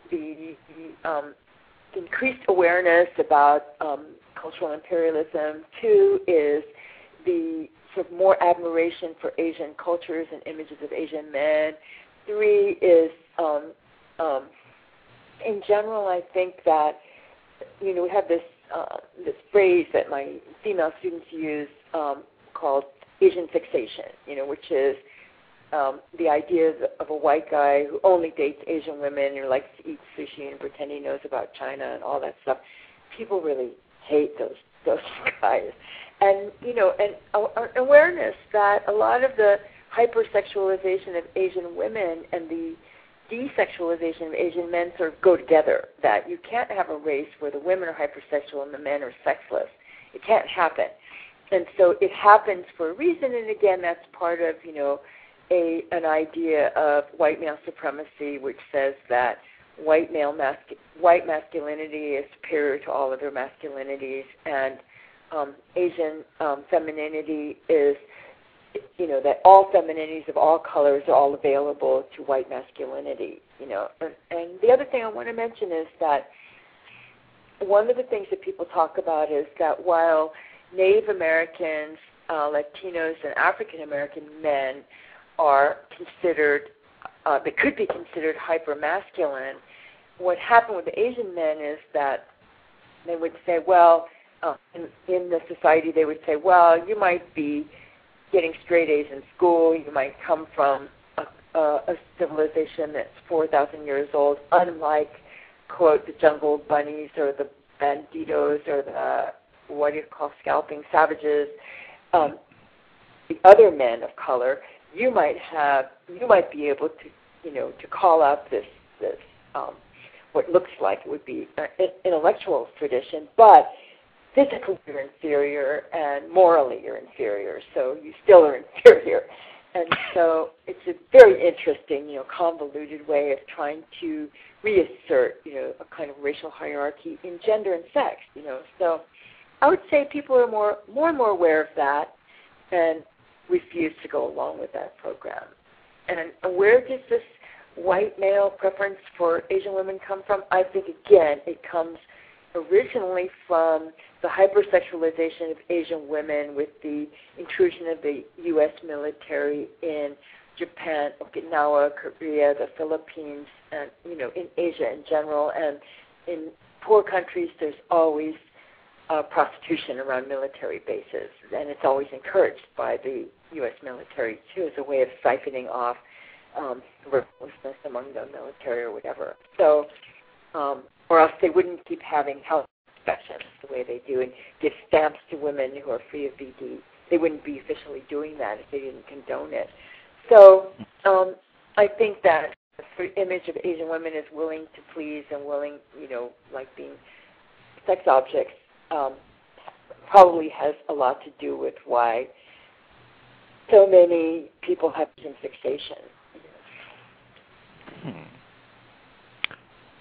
the increased awareness about cultural imperialism. Two is the sort of more admiration for Asian cultures and images of Asian men. Three is, in general, I think that, you know, we have this phrase that my female students use called Asian fixation, you know, which is the idea of a white guy who only dates Asian women and likes to eat sushi and pretend he knows about China and all that stuff. People really hate those guys. And, you know, and awareness that a lot of the hypersexualization of Asian women and the desexualization of Asian men sort of go together, that you can't have a race where the women are hypersexual and the men are sexless. It can't happen. And so it happens for a reason, and again, that's part of, you know, an idea of white male supremacy, which says that white masculinity is superior to all other masculinities, and Asian femininity is, you know, that all femininities of all colors are all available to white masculinity, you know. And the other thing I want to mention is that one of the things that people talk about is that while Native Americans, Latinos, and African American men are considered, they could be considered hyper-masculine, what happened with the Asian men is that they would say, well, in the society they would say, well, you might be getting straight A's in school, you might come from a civilization that's 4,000 years old, unlike, quote, the jungle bunnies or the banditos or the, what do you call, scalping savages, the other men of color. You might be able to, you know, to call out this what looks like it would be an intellectual tradition, but physically you're inferior and morally you're inferior, so you still are inferior. And so it's a very interesting, you know, convoluted way of trying to reassert, you know, a kind of racial hierarchy in gender and sex, you know. So I would say people are more and more aware of that and refuse to go along with that program. And where does this white male preference for Asian women come from? I think, again, it comes originally from the hypersexualization of Asian women with the intrusion of the U.S. military in Japan, Okinawa, Korea, the Philippines, and, you know, in Asia in general. And in poor countries, there's always prostitution around military bases, and it's always encouraged by the U.S. military, too, as a way of siphoning off recklessness among the military or whatever. So, or else they wouldn't keep having health inspections the way they do and give stamps to women who are free of VD. They wouldn't be officially doing that if they didn't condone it. So I think that the image of Asian women is willing to please and willing, you know, like being sex objects probably has a lot to do with why so many people have Asian fixation.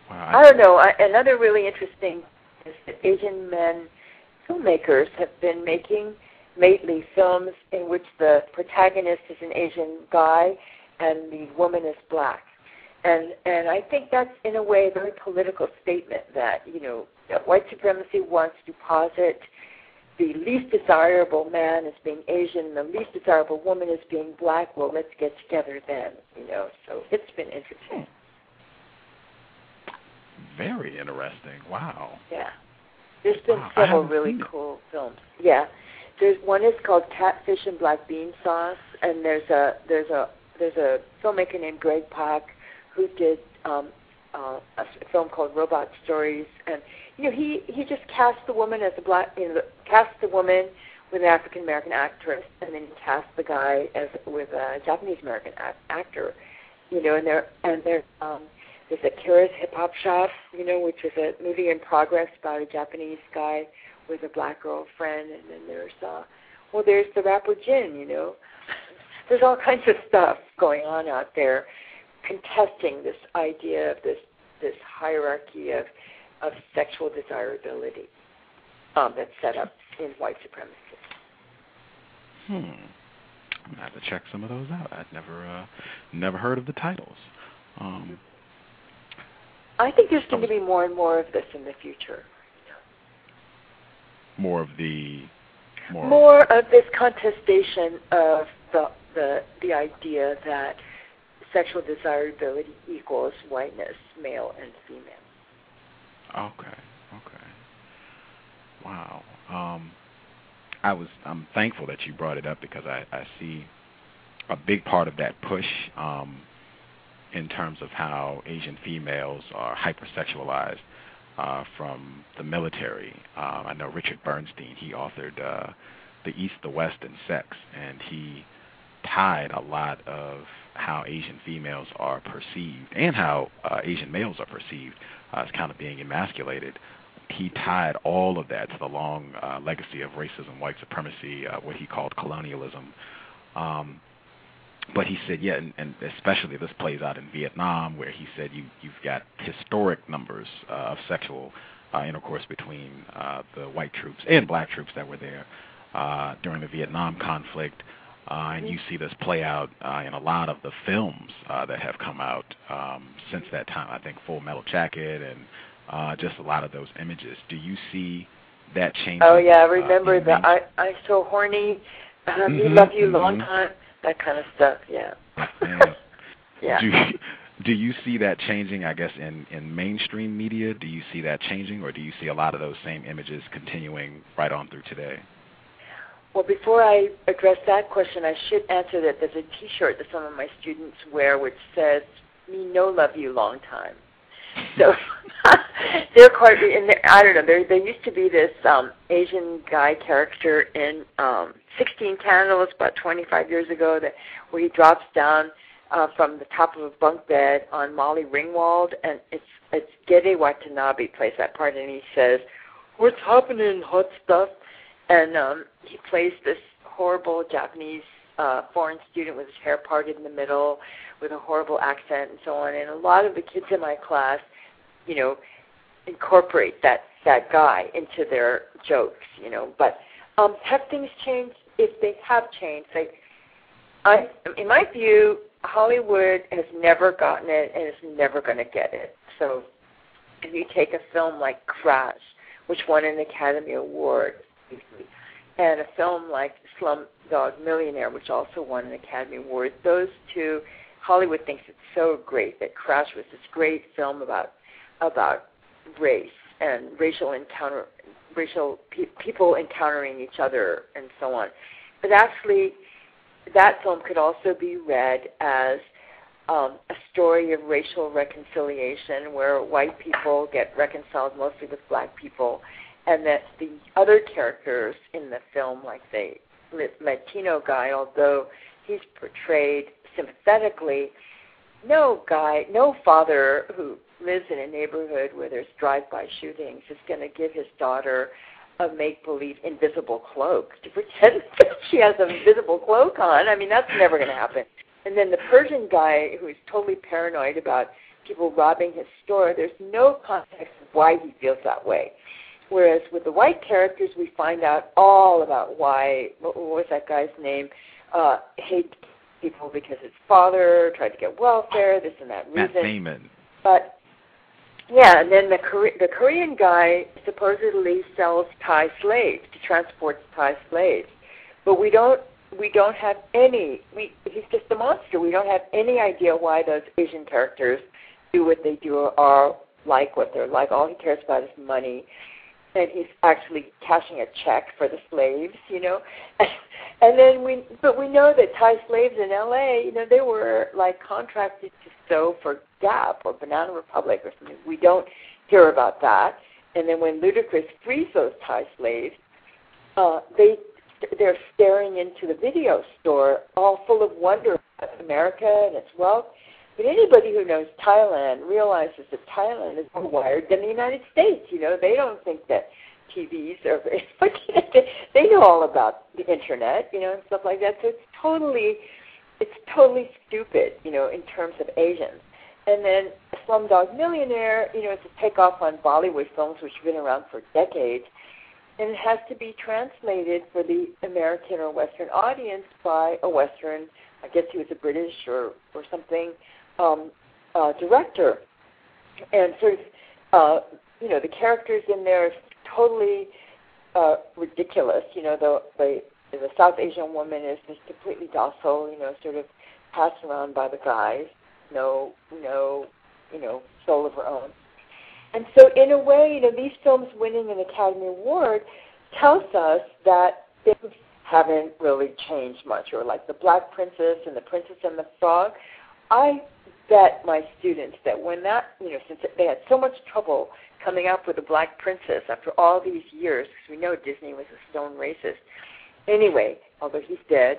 Wow, I don't know. Another really interesting is that Asian men filmmakers have been making lately films in which the protagonist is an Asian guy and the woman is black. And I think that's, in a way, a very political statement that, that white supremacy wants to posit the least desirable man as being Asian, the least desirable woman as being black. Well, let's get together then, So it's been interesting. Very interesting. Wow. Yeah. There's been several really cool films. Yeah. There's one is called Catfish and Black Bean Sauce, and there's a filmmaker named Greg Pak who did a film called Robot Stories, and he just cast the woman as a black, cast the woman with an African American actress, and then he cast the guy with a Japanese American actor, and there's a Kira's Hip Hop Shop, which is a movie in progress about a Japanese guy with a black girlfriend, and then there's the rapper Jin, There's all kinds of stuff going on out there contesting this idea of this hierarchy of sexual desirability that's set up in white supremacy. I'm gonna have to check some of those out. I'd never heard of the titles. I think there's going to be more and more of this in the future. More of this contestation of the idea that sexual desirability equals whiteness, male and female. Okay. Wow. I'm thankful that you brought it up because I see a big part of that push in terms of how Asian females are hypersexualized from the military. I know Richard Bernstein, he authored The East, the West, and Sex, and he tied a lot of how Asian females are perceived and how Asian males are perceived as kind of being emasculated. He tied all of that to the long legacy of racism, white supremacy, what he called colonialism. But he said, and especially this plays out in Vietnam, where he said you've got historic numbers of sexual intercourse between the white troops and black troops that were there during the Vietnam conflict. And you see this play out in a lot of the films that have come out since that time. I think Full Metal Jacket and just a lot of those images. Do you see that changing? Oh, yeah, I remember that. I'm so horny. You love you long time. That kind of stuff, yeah. Yeah. Do you see that changing, I guess, in mainstream media? Do you see that changing, or do you see a lot of those same images continuing right on through today? Well, before I address that question, I should answer that there's a T-shirt that some of my students wear which says, "Me no love you long time." So they're quite, I don't know, there used to be this Asian guy character in 16 Candles about 25 years ago where he drops down from the top of a bunk bed on Molly Ringwald, and it's Gede Watanabe plays that part, and he says, "What's happening, hot stuff?" And he plays this horrible Japanese foreign student with his hair parted in the middle, with a horrible accent and so on. And a lot of the kids in my class, incorporate that guy into their jokes, But have things changed? If they have changed, in my view, Hollywood has never gotten it and is never going to get it. So if you take a film like Crash, which won an Academy Award, and a film like Slumdog Millionaire, which also won an Academy Award, those two, Hollywood thinks it's so great that Crash was this great film about race and people encountering each other and so on. But actually, that film could also be read as a story of racial reconciliation where white people get reconciled mostly with black people, and that the other characters in the film, like the Latino guy, although he's portrayed sympathetically, no father who lives in a neighborhood where there's drive-by shootings is going to give his daughter a make-believe invisible cloak to pretend that she has an invisible cloak on. I mean, that's never going to happen. And then the Persian guy who's totally paranoid about people robbing his store, there's no context of why he feels that way. Whereas with the white characters, we find out all about why, what was that guy's name, hates people because his father tried to get welfare, this and that reason. Matt Damon. But yeah, and then the Korean guy supposedly sells Thai slaves, to transport Thai slaves, but we don't have any. He's just a monster. We don't have any idea why those Asian characters do what they do or are like what they're like. All he cares about is money, and he's actually cashing a check for the slaves, you know. And then we know that Thai slaves in L.A., they were like contracted to sew for Gap or Banana Republic or something. We don't hear about that. And then when Ludacris frees those Thai slaves, they're staring into the video store, all full of wonder about America and its wealth. But anybody who knows Thailand realizes that Thailand is more wired than the United States. They don't think that TVs are very they know all about the internet, and stuff like that. So it's totally stupid, in terms of Asians. And then Slumdog Millionaire, it's a takeoff on Bollywood films, which have been around for decades. And it has to be translated for the American or Western audience by a Western, I guess he was a British or something, director. And sort of, the characters in there are totally ridiculous. The South Asian woman is just completely docile, sort of passed around by the guys, no soul of her own. And so in a way, these films winning an Academy Award tells us that things haven't really changed much. Or like The Black Princess and The Princess and the Frog, I bet my students that when that, since they had so much trouble coming up with The Black Princess after all these years, because we know Disney was a stone racist. Anyway, although he's dead,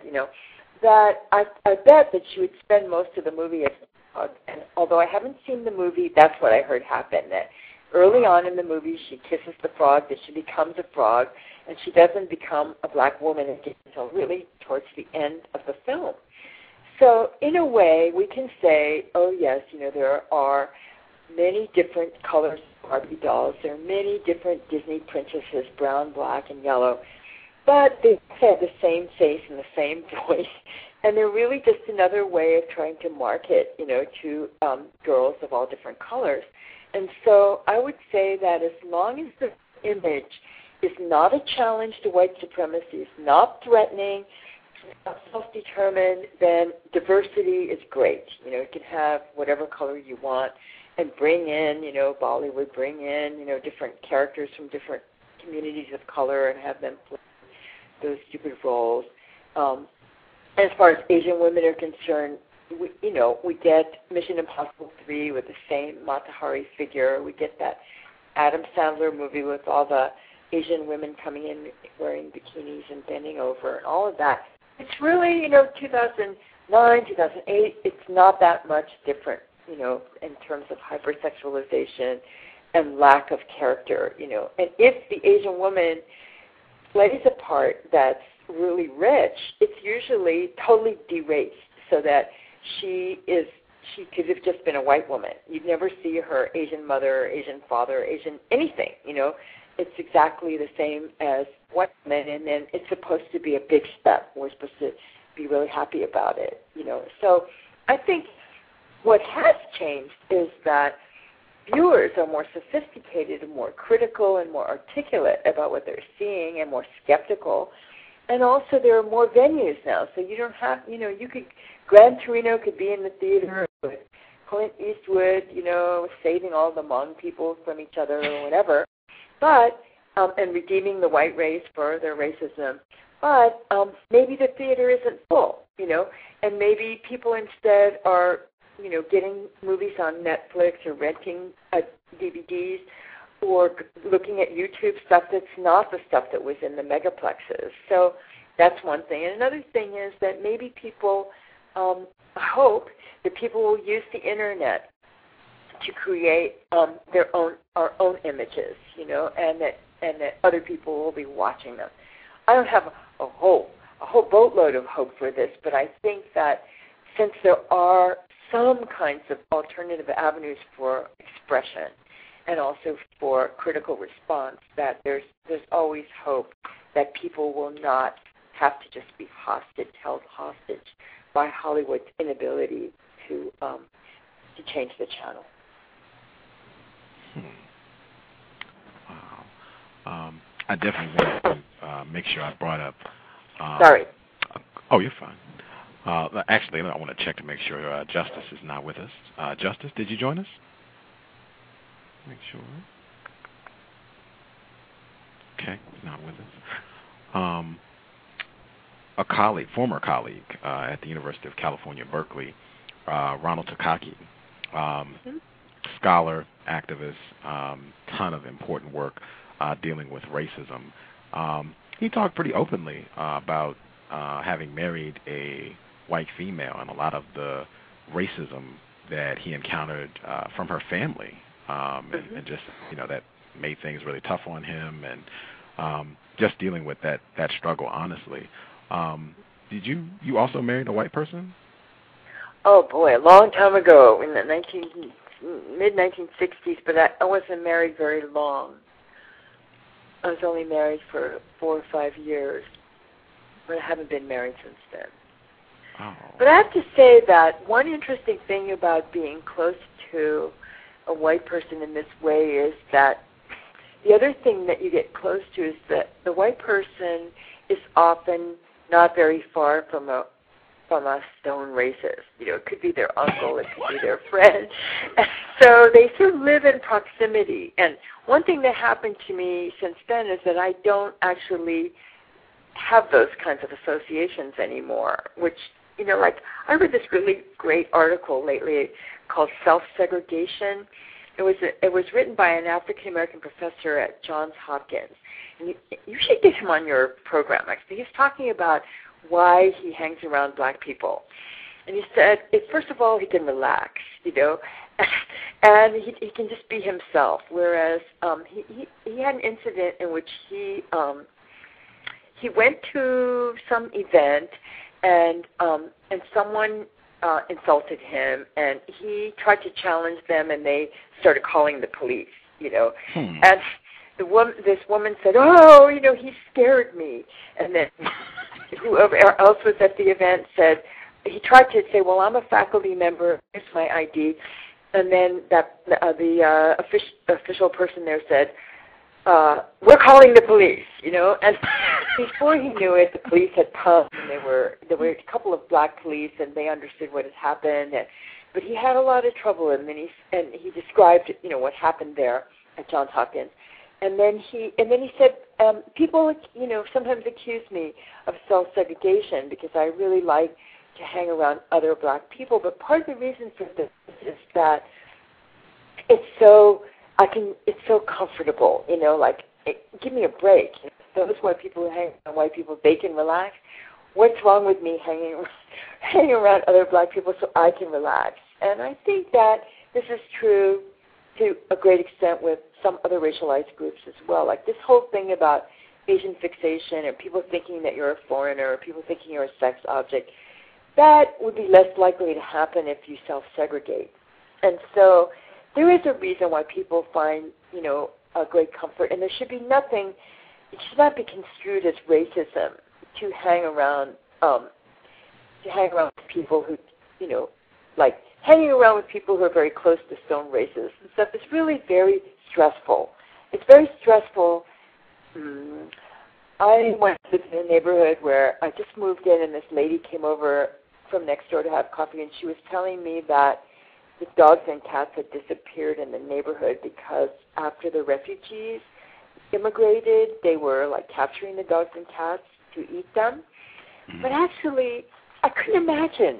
that I bet that she would spend most of the movie as a frog. And although I haven't seen the movie, that's what I heard happen, that early on in the movie she kisses the frog, that she becomes a frog, and she doesn't become a black woman again until really towards the end of the film. So in a way, we can say, oh yes, there are many different colors of Barbie dolls. There are many different Disney princesses, brown, black, and yellow. But they have the same face and the same voice. And they're really just another way of trying to market, to girls of all different colors. And so I would say that as long as the image is not a challenge to white supremacy, it's not threatening, not self-determined, then diversity is great. You can have whatever color you want and bring in, Bollywood, bring in, different characters from different communities of color and have them play those stupid roles. As far as Asian women are concerned, we get Mission Impossible 3 with the same Mata Hari figure. We get that Adam Sandler movie with all the Asian women coming in wearing bikinis and bending over and all of that. It's really, 2009, 2008, it's not that much different, in terms of hypersexualization and lack of character, And if the Asian woman plays a part that's really rich, it's usually totally deraced so that she could have just been a white woman. You'd never see her Asian mother, Asian father, Asian anything, It's exactly the same as white women, and then it's supposed to be a big step. We're supposed to be really happy about it, So I think what has changed is that viewers are more sophisticated and more critical and more articulate about what they're seeing and more skeptical. And also there are more venues now, so you don't have, Gran Torino could be in the theater with Clint Eastwood, saving all the Hmong people from each other or whatever, but, and redeeming the white race for their racism. But maybe the theater isn't full, and maybe people instead are, getting movies on Netflix or renting DVDs or looking at YouTube stuff that's not the stuff that was in the megaplexes. So that's one thing. And another thing is that maybe people hope that people will use the Internet to create our own images, and that other people will be watching them. I don't have a whole boatload of hope for this, but I think that since there are some kinds of alternative avenues for expression and also for critical response, that there's always hope that people will not have to just be held hostage by Hollywood's inability to change the channel. Wow. I definitely wanted to make sure I brought up. Sorry. Oh, you're fine. Actually, I want to check to make sure Justice is not with us. Justice, did you join us? Make sure. Okay, he's not with us. A colleague, former colleague at the University of California Berkeley, Ronald Takaki, scholar, activist, ton of important work dealing with racism. He talked pretty openly about having married a white female and a lot of the racism that he encountered from her family, and just that made things really tough on him, and just dealing with that struggle honestly. Did you also married a white person? Oh boy, a long time ago in the mid-1960s, but I wasn't married very long. I was only married for 4 or 5 years, but I haven't been married since then. Oh. But I have to say that one interesting thing about being close to a white person in this way is that the other thing that you get close to is that the white person is often not very far from a stone racist. It could be their uncle, it could be their friend. And so they sort of live in proximity. And one thing that happened to me since then is that I don't actually have those kinds of associations anymore, which, I read this really great article lately called Self-Segregation. It was written by an African-American professor at Johns Hopkins. And you should get him on your program, actually. He's talking about why he hangs around black people. And he said, first of all, he can relax, and he can just be himself. Whereas he had an incident in which he went to some event and someone insulted him, and he tried to challenge them, and they started calling the police, And this woman said, "Oh, he scared me," and then whoever else was at the event said, he tried to say, "Well, I'm a faculty member. Here's my ID," and then the official person there said, "We're calling the police," And before he knew it, the police had come, and there were a couple of black police, and they understood what had happened. But he had a lot of trouble, and he described, what happened there at Johns Hopkins. And then he said, people, sometimes accuse me of self-segregation because I really like to hang around other black people. But part of the reason for this is that it's so comfortable, give me a break. Those white people who hang around white people, they can relax. What's wrong with me hanging around other black people so I can relax? And I think that this is true to a great extent with some other racialized groups as well. Like this whole thing about Asian fixation or people thinking that you're a foreigner or people thinking you're a sex object, that would be less likely to happen if you self-segregate. And so there is a reason why people find, a great comfort, and there should be nothing, it should not be construed as racism to hang around with people who, like hanging around with people who are very close to stone racists and stuff is really very stressful. It's very stressful. I went to a neighborhood where I just moved in, and this lady came over from next door to have coffee, and she was telling me that the dogs and cats had disappeared in the neighborhood because after the refugees immigrated, they were like capturing the dogs and cats to eat them. But actually, I couldn't imagine.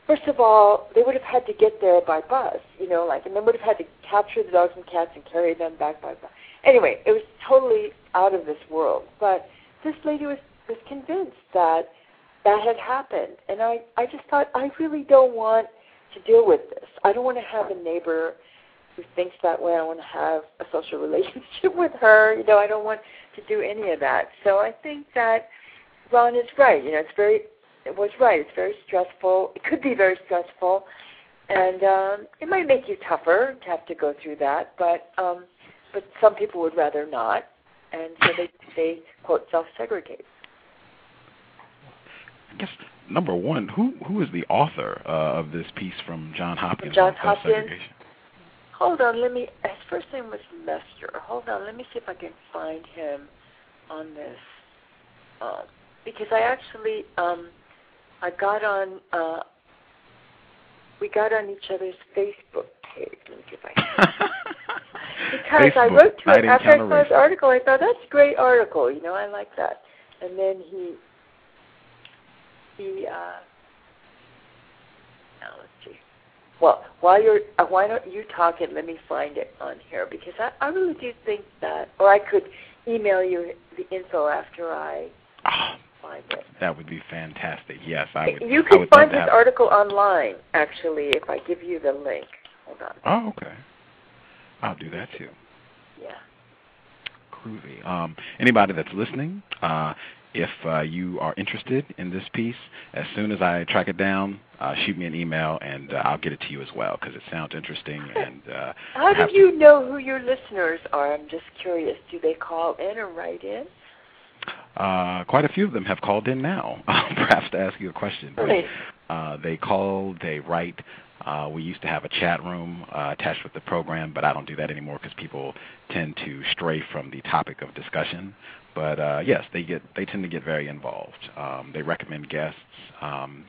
First of all, they would have had to get there by bus, and then would have had to capture the dogs and cats and carry them back by bus. Anyway, it was totally out of this world. But this lady was convinced that had happened. And I just thought, I really don't want to deal with this. I don't want to have a neighbor who thinks that way. I want to have a social relationship with her. You know, I don't want to do any of that. So I think that Ron is right. You know, it was right. It's very stressful. It could be very stressful, and it might make you tougher to have to go through that. But some people would rather not, and so they quote self-segregate. I guess number one, who is the author of this piece from Johns Hopkins? Johns Hopkins. Hold on, his first name was Lester. Hold on, let me see if I can find him on this. Because I actually, we got on each other's Facebook page. Let me see if I can. Because Facebook, I wrote to it after I saw his article. I thought, that's a great article. You know, I like that. And then now let's see. Well, why don't you talk and let me find it on here, because I really do think that, or I could email you the info after I find it. That would be fantastic. Yes, I would. You can find this article online, actually, if I give you the link. Hold on. Oh, okay. I'll do that too. Yeah. Groovy. Anybody that's listening, if you are interested in this piece, as soon as I track it down, shoot me an email, and I'll get it to you as well, because it sounds interesting. And how do you know who your listeners are? I'm just curious. Do they call in or write in? Quite a few of them have called in now, perhaps to ask you a question. Really? They call, they write. We used to have a chat room attached with the program, but I don't do that anymore because people tend to stray from the topic of discussion. But yes, they tend to get very involved. They recommend guests.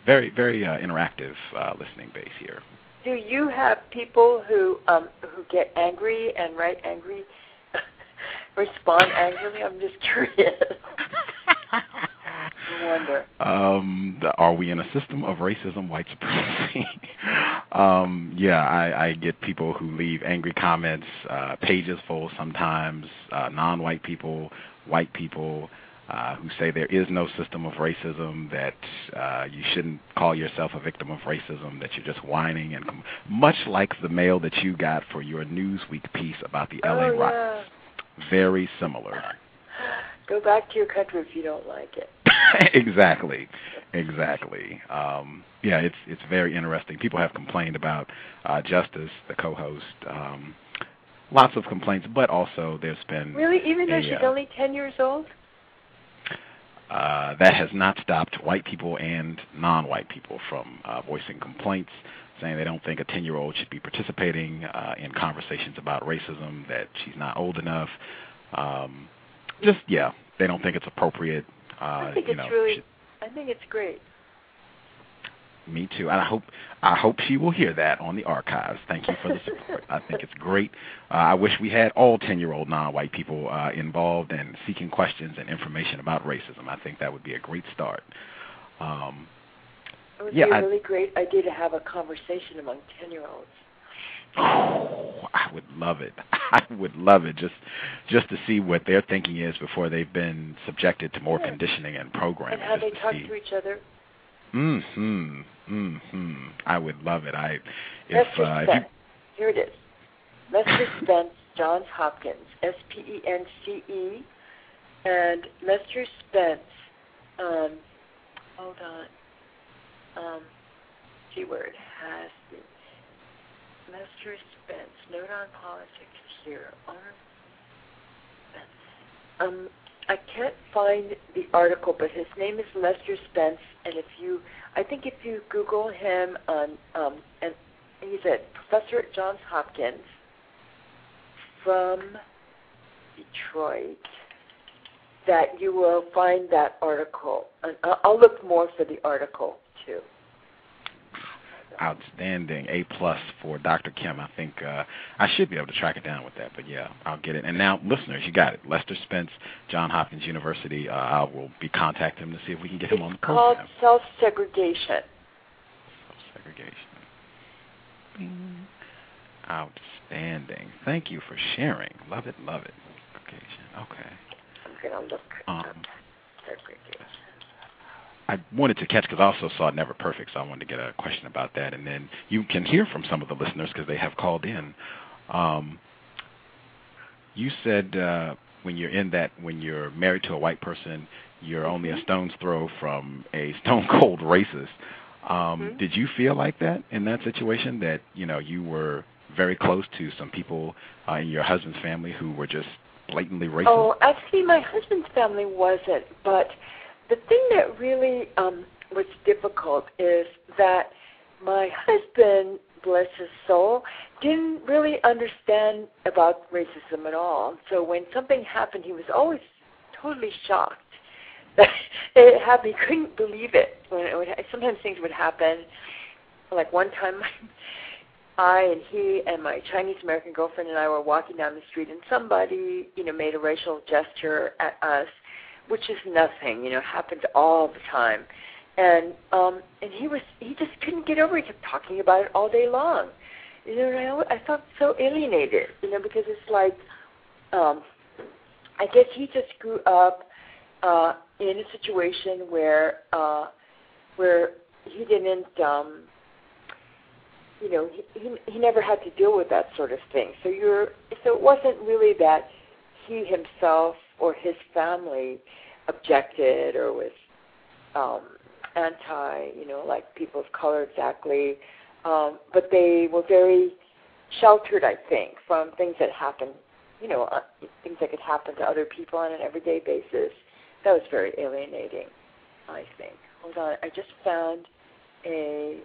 Very interactive listening base here. Do you have people who get angry and write angry, respond angrily? I'm just curious. I wonder. Are we in a system of racism, white supremacy? Yeah, I get people who leave angry comments, pages full sometimes, non-white people, white people who say there is no system of racism, that you shouldn't call yourself a victim of racism, that you're just whining, and much like the mail that you got for your Newsweek piece about the LA riots. Very similar. Go back to your country if you don't like it. Exactly. Yeah, it's very interesting. People have complained about Justice, the co-host. Lots of complaints, but also there's been... Really? Even though she's only 10 years old? That has not stopped white people and non-white people from voicing complaints, saying they don't think a 10-year-old should be participating in conversations about racism, that she's not old enough. They don't think it's appropriate. I think it's great. Me too. And I hope she will hear that on the archives. Thank you for the support. I think it's great. I wish we had all 10-year-old non-white people involved and seeking questions and information about racism. I think that would be a great start. It would be a really great idea to have a conversation among 10-year-olds. Oh, I would love it. I would love it just to see what their thinking is before they've been subjected to more conditioning and programming. And how they talk to each other. I would love it. Here it is. Lester Spence, Johns Hopkins, SPENCE, and Lester Spence. Hold on. Keyword has the Lester Spence. Note on politics here. I can't find the article, but his name is Lester Spence, and I think if you Google him and he's a professor at Johns Hopkins from Detroit, that you will find that article. And I'll look more for the article too. Outstanding. A+ for Dr. Kim. I think I should be able to track it down with that, but yeah, I'll get it. And now, listeners, you got it. Lester Spence, Johns Hopkins University. I will be contacting him to see if we can get him on the program. It's called self-segregation. Self-segregation. Outstanding. Thank you for sharing. Love it. Okay. I'm going to look up segregation. I wanted to catch, because I also saw Never Perfect, so I wanted to get a question about that. And then you can hear from some of the listeners because they have called in. You said when you're married to a white person, you're only a stone's throw from a stone cold racist. Did you feel like that in that situation, that you were very close to some people in your husband's family who were just blatantly racist? Oh, actually, my husband's family wasn't. But the thing that really was difficult is that my husband, bless his soul, didn't really understand about racism at all. So when something happened, he was always totally shocked that it happened. He couldn't believe it. Sometimes things would happen. Like one time, he and my Chinese American girlfriend and I were walking down the street, and somebody, made a racial gesture at us, which is nothing. Happens all the time. And he just couldn't get over it. He kept talking about it all day long. And I felt so alienated, because it's like, I guess he just grew up in a situation where he didn't, he never had to deal with that sort of thing. So it wasn't really that he himself or his family objected or was anti, like people of color exactly, but they were very sheltered, I think, from things that happen, things that could happen to other people on an everyday basis. That was very alienating, I think. Hold on, I just found it's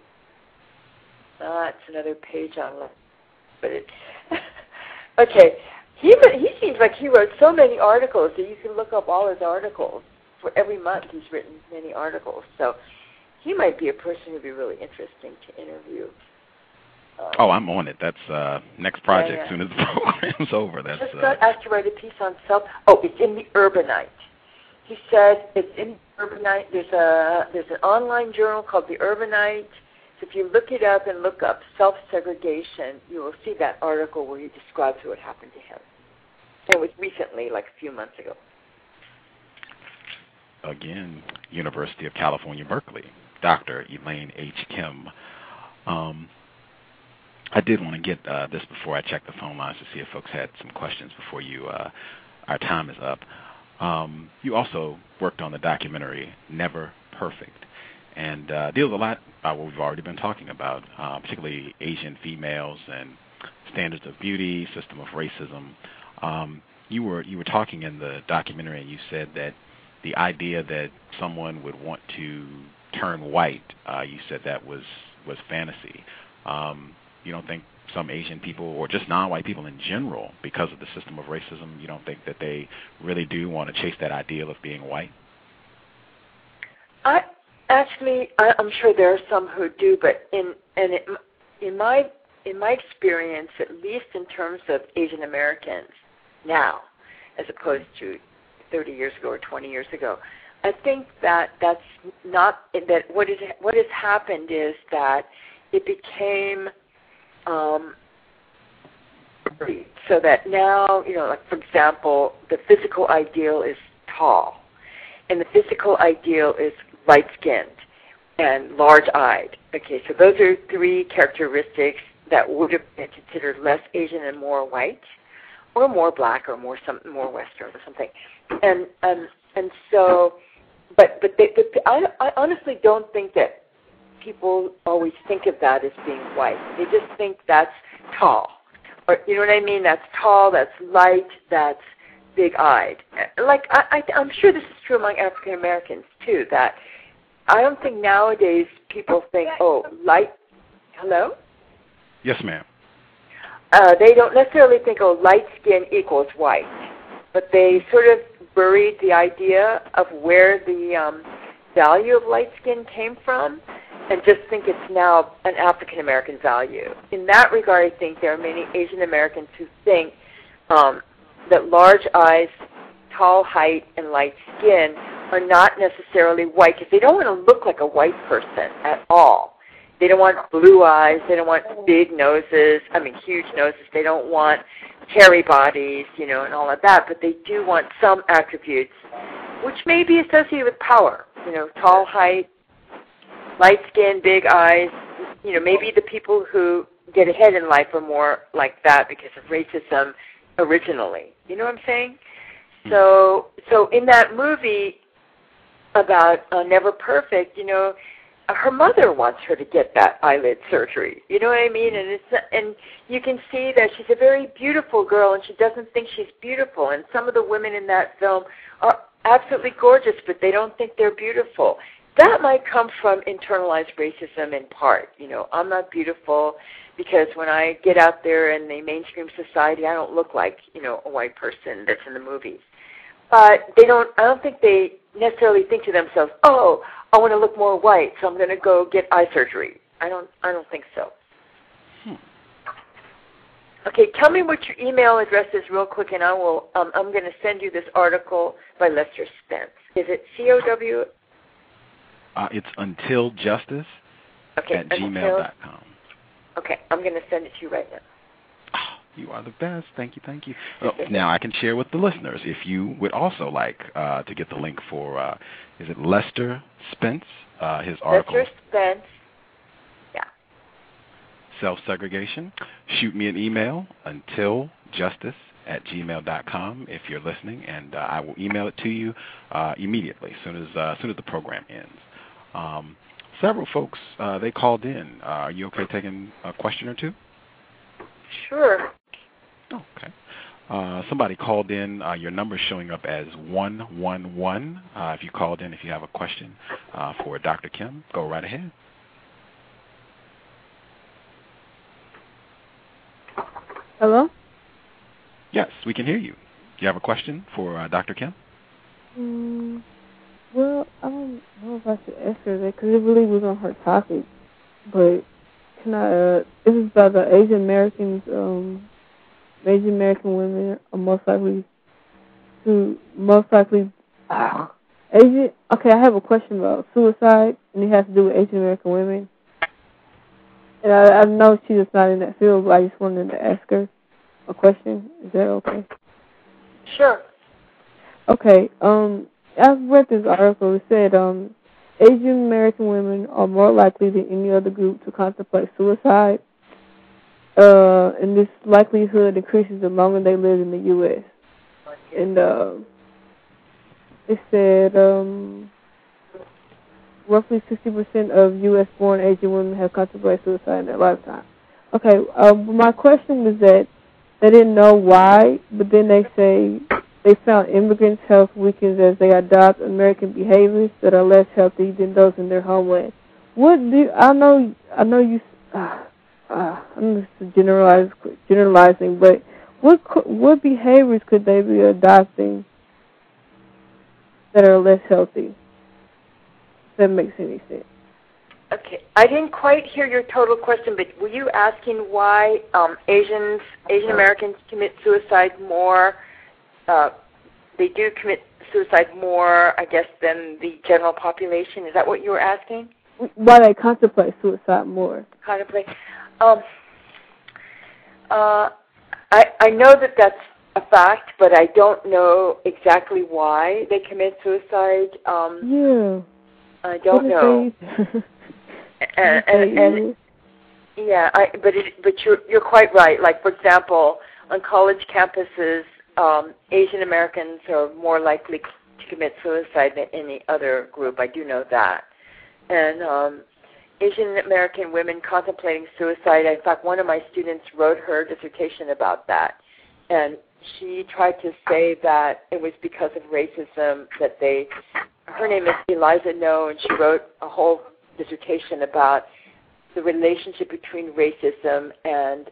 another page on, but okay. He seems like he wrote so many articles that you can look up all his articles. For every month, he's written many articles. So he might be a person who'd be really interesting to interview. I'm on it. That's next project as soon as the program's over. That's just got asked to write a piece on self. It's in the Urbanite. He said it's in the Urbanite. There's an online journal called the Urbanite. So if you look it up and look up self-segregation, you will see that article where he describes what happened to him. And it was recently, like a few months ago. Again, University of California Berkeley, Dr. Elaine H. Kim. I did want to get this before I check the phone lines to see if folks had some questions before our time is up. You also worked on the documentary Never Perfect, and deals a lot about what we've already been talking about, particularly Asian females and standards of beauty, system of racism. You were talking in the documentary, and you said that the idea that someone would want to turn white, you said that was fantasy. You don't think some Asian people, or just non-white people in general, because of the system of racism, you don't think that they really do want to chase that ideal of being white? I'm sure there are some who do, but in my experience, at least in terms of Asian Americans now, as opposed to 30 years ago or 20 years ago, I think that's not that. What has happened is that it became so that now, like for example, the physical ideal is tall, and the physical ideal is light-skinned and large-eyed. Okay, so those are three characteristics that would have been considered less Asian and more white, or more black, or more Western, or something. And so, but I honestly don't think that people always think of that as being white. They just think that's tall, or you know what I mean? That's tall, that's light, that's big-eyed. Like I'm sure this is true among African Americans too. That I don't think nowadays people think, light. Hello? Yes, ma'am. They don't necessarily think, light skin equals white, but they sort of buried the idea of where the value of light skin came from, and just think it's now an African American value. In that regard, I think there are many Asian Americans who think that large eyes, tall height, and light skin are not necessarily white, because they don't want to look like a white person at all. They don't want blue eyes. They don't want big noses. Huge noses. They don't want hairy bodies, and all of that. But they do want some attributes, which may be associated with power. Tall height, light skin, big eyes. Maybe the people who get ahead in life are more like that because of racism originally. You know what I'm saying? So in that movie about Never Perfect, you know, her mother wants her to get that eyelid surgery. You know what I mean? And you can see that she's a very beautiful girl, and she doesn't think she's beautiful. And some of the women in that film are absolutely gorgeous, but they don't think they're beautiful. That might come from internalized racism in part. You know, I'm not beautiful because when I get out there in the mainstream society, I don't look like, you know, a white person that's in the movies. But I don't think they necessarily think to themselves, oh, I want to look more white, so I'm going to go get eye surgery. I don't think so. Okay, tell me what your email address is real quick, and I'm going to send you this article by Lester Spence. Is it C.O.W.? It's untiljustice at gmail.com. Okay, I'm going to send it to you right now. You are the best. Thank you. Now I can share with the listeners if you would also like to get the link for, is it Lester Spence, his article? Lester Spence, yeah. Self-segregation. Shoot me an email, untiljustice@gmail.com if you're listening, and I will email it to you immediately as soon as the program ends. Several folks, they called in. Are you okay taking a question or two? Sure. Okay. Somebody called in. Your number's showing up as 111. If you called in, if you have a question for Dr. Kim, go right ahead. Hello? Yes, we can hear you. Do you have a question for Dr. Kim? Well, I don't know if I should ask her that because it really was on her topic. But can I? This is about the Asian Americans. Asian American women are most likely. Asian. Okay, I have a question about suicide, and it has to do with Asian American women. And I know she's just not in that field, but I just wanted to ask her a question. Is that okay? Sure. Okay. I've read this article. It said Asian American women are more likely than any other group to contemplate suicide, and this likelihood increases the longer they live in the U.S. And it said roughly 60% of U.S.-born Asian women have contemplated suicide in their lifetime. Okay, my question was that they didn't know why, but then they say they found immigrants' health weakens as they adopt American behaviors that are less healthy than those in their homeland. I'm just generalizing, but what behaviors could they be adopting that are less healthy? If that makes any sense. Okay, I didn't quite hear your total question, but were you asking why Asian Americans commit suicide more? They do commit suicide more, I guess, than the general population. Is that what you were asking? Why they contemplate suicide more? Contemplate. I know that that's a fact, but I don't know exactly why they commit suicide. Yeah. I don't know. And yeah, but you're quite right. Like, for example, on college campuses, Asian Americans are more likely to commit suicide than any other group. I do know that. And Asian American women contemplating suicide, in fact, one of my students wrote her dissertation about that. And she tried to say that it was because of racism that her name is Eliza No, and she wrote a whole dissertation about the relationship between racism and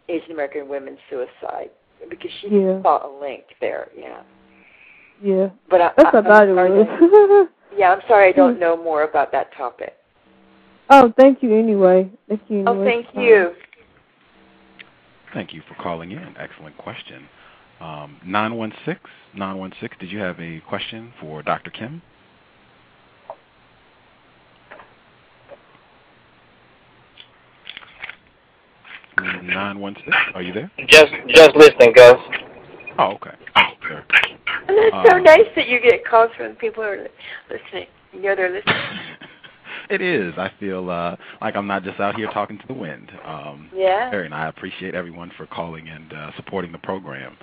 Asian American women's suicide, because she saw a link there. Yeah. But that's about it. I'm sorry, I don't know more about that topic. Oh, thank you anyway. Thank you. Oh, thank you. Thank you for calling in. Excellent question. 916, did you have a question for Dr. Kim? Are you there? Just listening, Gus. Oh, okay. Thank you, sir. And that's so nice that you get calls from people who are listening. You know they're listening. It is. I feel like I'm not just out here talking to the wind. And I appreciate everyone for calling and supporting the program.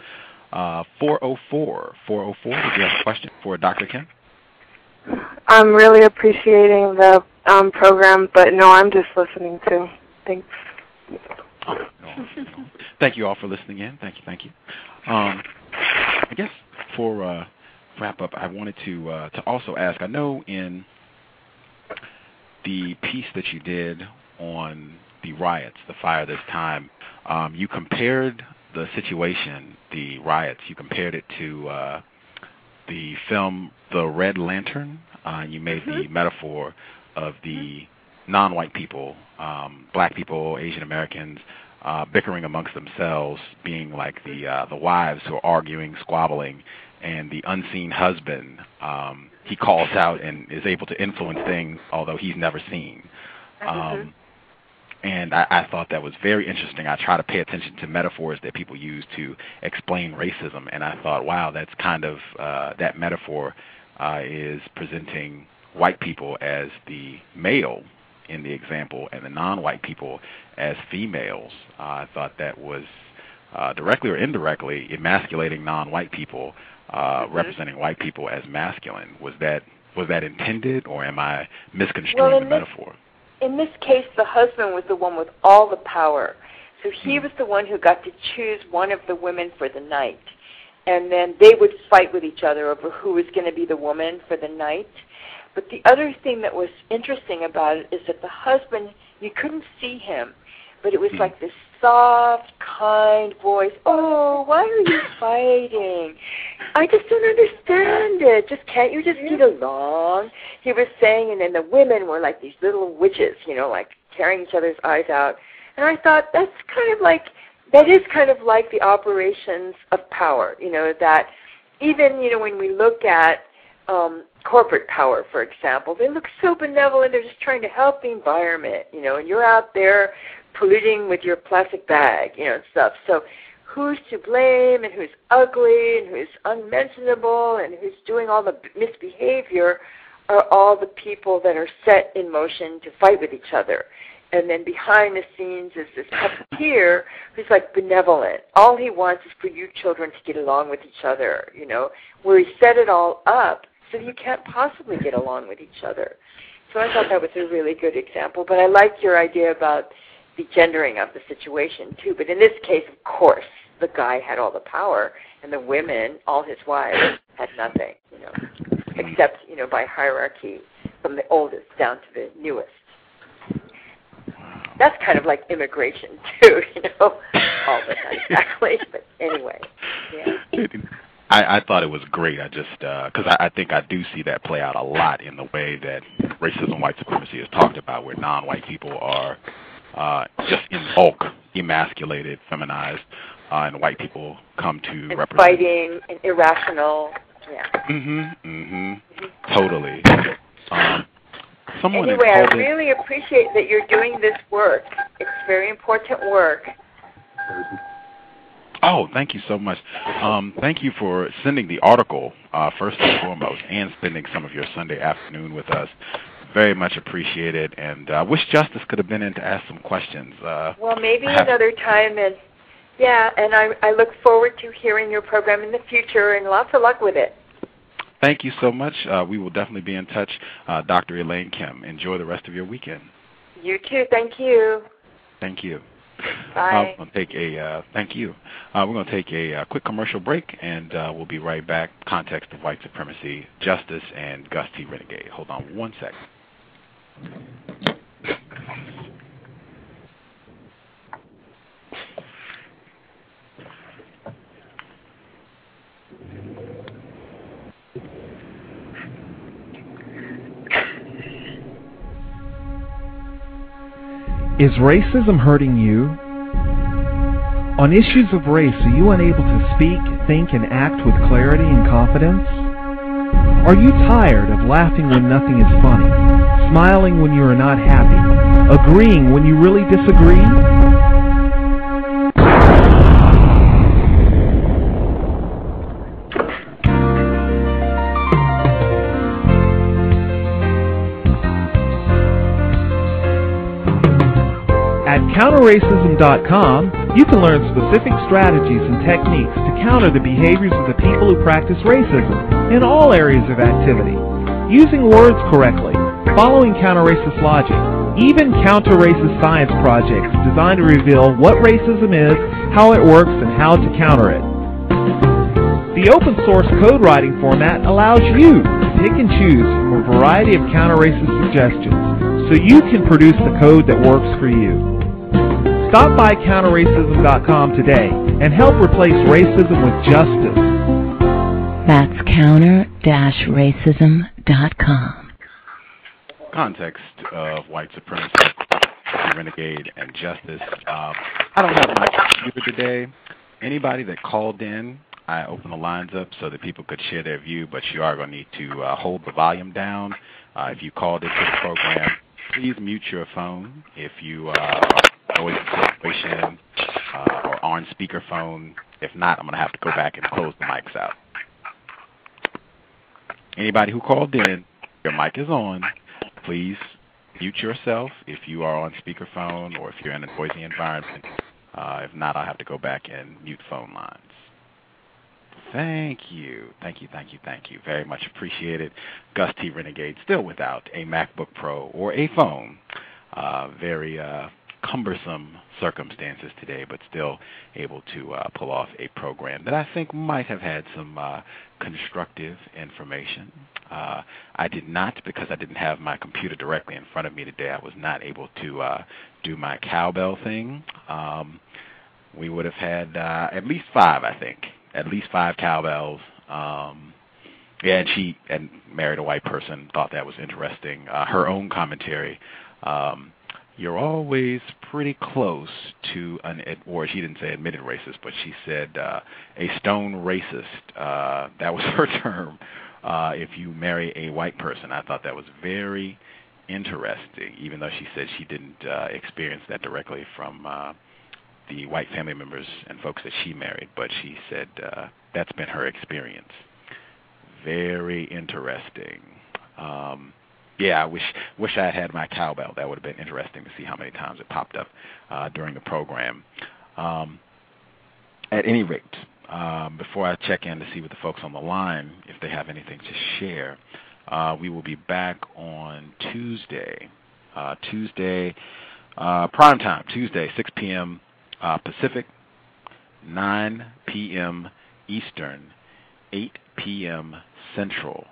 404. Did you have a question for Dr. Kim? I'm really appreciating the program, but no, I'm just listening too. Thanks. Thank you all for listening in. Thank you. I guess for wrap up, I wanted to also ask, I know in the piece that you did on the riots, the fire this time, you compared the situation, the riots, you compared it to the film The Red Lantern. You made the metaphor of the non-white people, black people, Asian Americans, bickering amongst themselves, being like the wives who are arguing, squabbling, and the unseen husband, he calls out and is able to influence things, although he's never seen. And I thought that was very interesting. I try to pay attention to metaphors that people use to explain racism, and I thought, wow, that's kind of, that metaphor is presenting white people as the male in the example and the non-white people as females. I thought that was directly or indirectly emasculating non-white people, representing white people as masculine. Was that intended, or am I misconstruing the metaphor? In this case, the husband was the one with all the power. So he was the one who got to choose one of the women for the night. And then they would fight with each other over who was going to be the woman for the night. But the other thing that was interesting about it is that the husband, you couldn't see him, but it was like this soft, kind voice. Oh, why are you fighting? I just don't understand it. Can't you just get along? He was saying, and then the women were like these little witches, like tearing each other's eyes out. And I thought that is kind of like the operations of power, that even, when we look at corporate power, for example, they look so benevolent. They're just trying to help the environment, and you're out there polluting with your plastic bag, and stuff. So who's to blame, and who's ugly, and who's unmentionable, and who's doing all the misbehavior are all the people that are set in motion to fight with each other. And then behind the scenes is this puppeteer who's like benevolent. All he wants is for you children to get along with each other, where he set it all up so you can't possibly get along with each other. So I thought that was a really good example. But I liked your idea about the gendering of the situation, too. But in this case, of course, the guy had all the power, and the women, all his wives, had nothing, except, by hierarchy from the oldest down to the newest. That's kind of like immigration, too, all but not exactly. But anyway, yeah. I thought it was great. I just, because I think I do see that play out a lot in the way that racism, white supremacy is talked about, where non-white people are just in bulk emasculated, feminized, and white people come to and represent. Fighting and irrational. Yeah. Totally. Anyway, I really appreciate that you're doing this work. It's very important work. Oh, thank you so much. Thank you for sending the article, first and foremost, and spending some of your Sunday afternoon with us. Very much appreciated, and I wish Justice could have been in to ask some questions. Well, maybe another time, and I look forward to hearing your program in the future, and lots of luck with it. Thank you so much. We will definitely be in touch. Dr. Elaine Kim, enjoy the rest of your weekend. You too. Thank you. Thank you. Bye. We're going to take thank you. We're going to take a quick commercial break, and we'll be right back. Context of White Supremacy, Justice, and Gus T Renegade. Hold on one second. Is racism hurting you? On issues of race, are you unable to speak, think, and act with clarity and confidence? Are you tired of laughing when nothing is funny, smiling when you are not happy, agreeing when you really disagree? counterracism.com, you can learn specific strategies and techniques to counter the behaviors of the people who practice racism in all areas of activity. Using words correctly, following counter-racist logic, even counter-racist science projects designed to reveal what racism is, how it works, and how to counter it. The open source code writing format allows you to pick and choose from a variety of counter-racist suggestions so you can produce the code that works for you. Stop by counterracism.com today and help replace racism with justice. That's counter-racism.com. Context of white supremacy, renegade, and justice. I don't have my computer today. Anybody that called in, I opened the lines up so that people could share their view, but you are going to need to hold the volume down. If you called into the program, please mute your phone. If you are always in a situation or on speakerphone, if not, I'm going to have to go back and close the mics out. Anybody who called in, your mic is on. Please mute yourself if you are on speakerphone or if you're in a noisy environment. If not, I'll have to go back and mute phone lines. Thank you. Thank you, thank you, thank you. Very much appreciated. Gus T Renegade, still without a MacBook Pro or a phone. Very cumbersome circumstances today, but still able to pull off a program that I think might have had some constructive information. I did not, because I didn't have my computer directly in front of me today, I was not able to do my cowbell thing. We would have had at least 5, I think. At least 5 cowbells. And she married a white person, thought that was interesting. Her own commentary, you're always pretty close to or she didn't say admitted racist, but she said a stone racist. That was her term. If you marry a white person. I thought that was very interesting, even though she said she didn't experience that directly from the white family members and folks that she married, but she said that's been her experience. Very interesting. Yeah, I wish I had my cowbell. That would have been interesting to see how many times it popped up during the program. At any rate, before I check in to see what the folks on the line, if they have anything to share, we will be back on Tuesday. Prime time, Tuesday, 6 p.m. Pacific, 9 p.m. Eastern, 8 p.m. Central.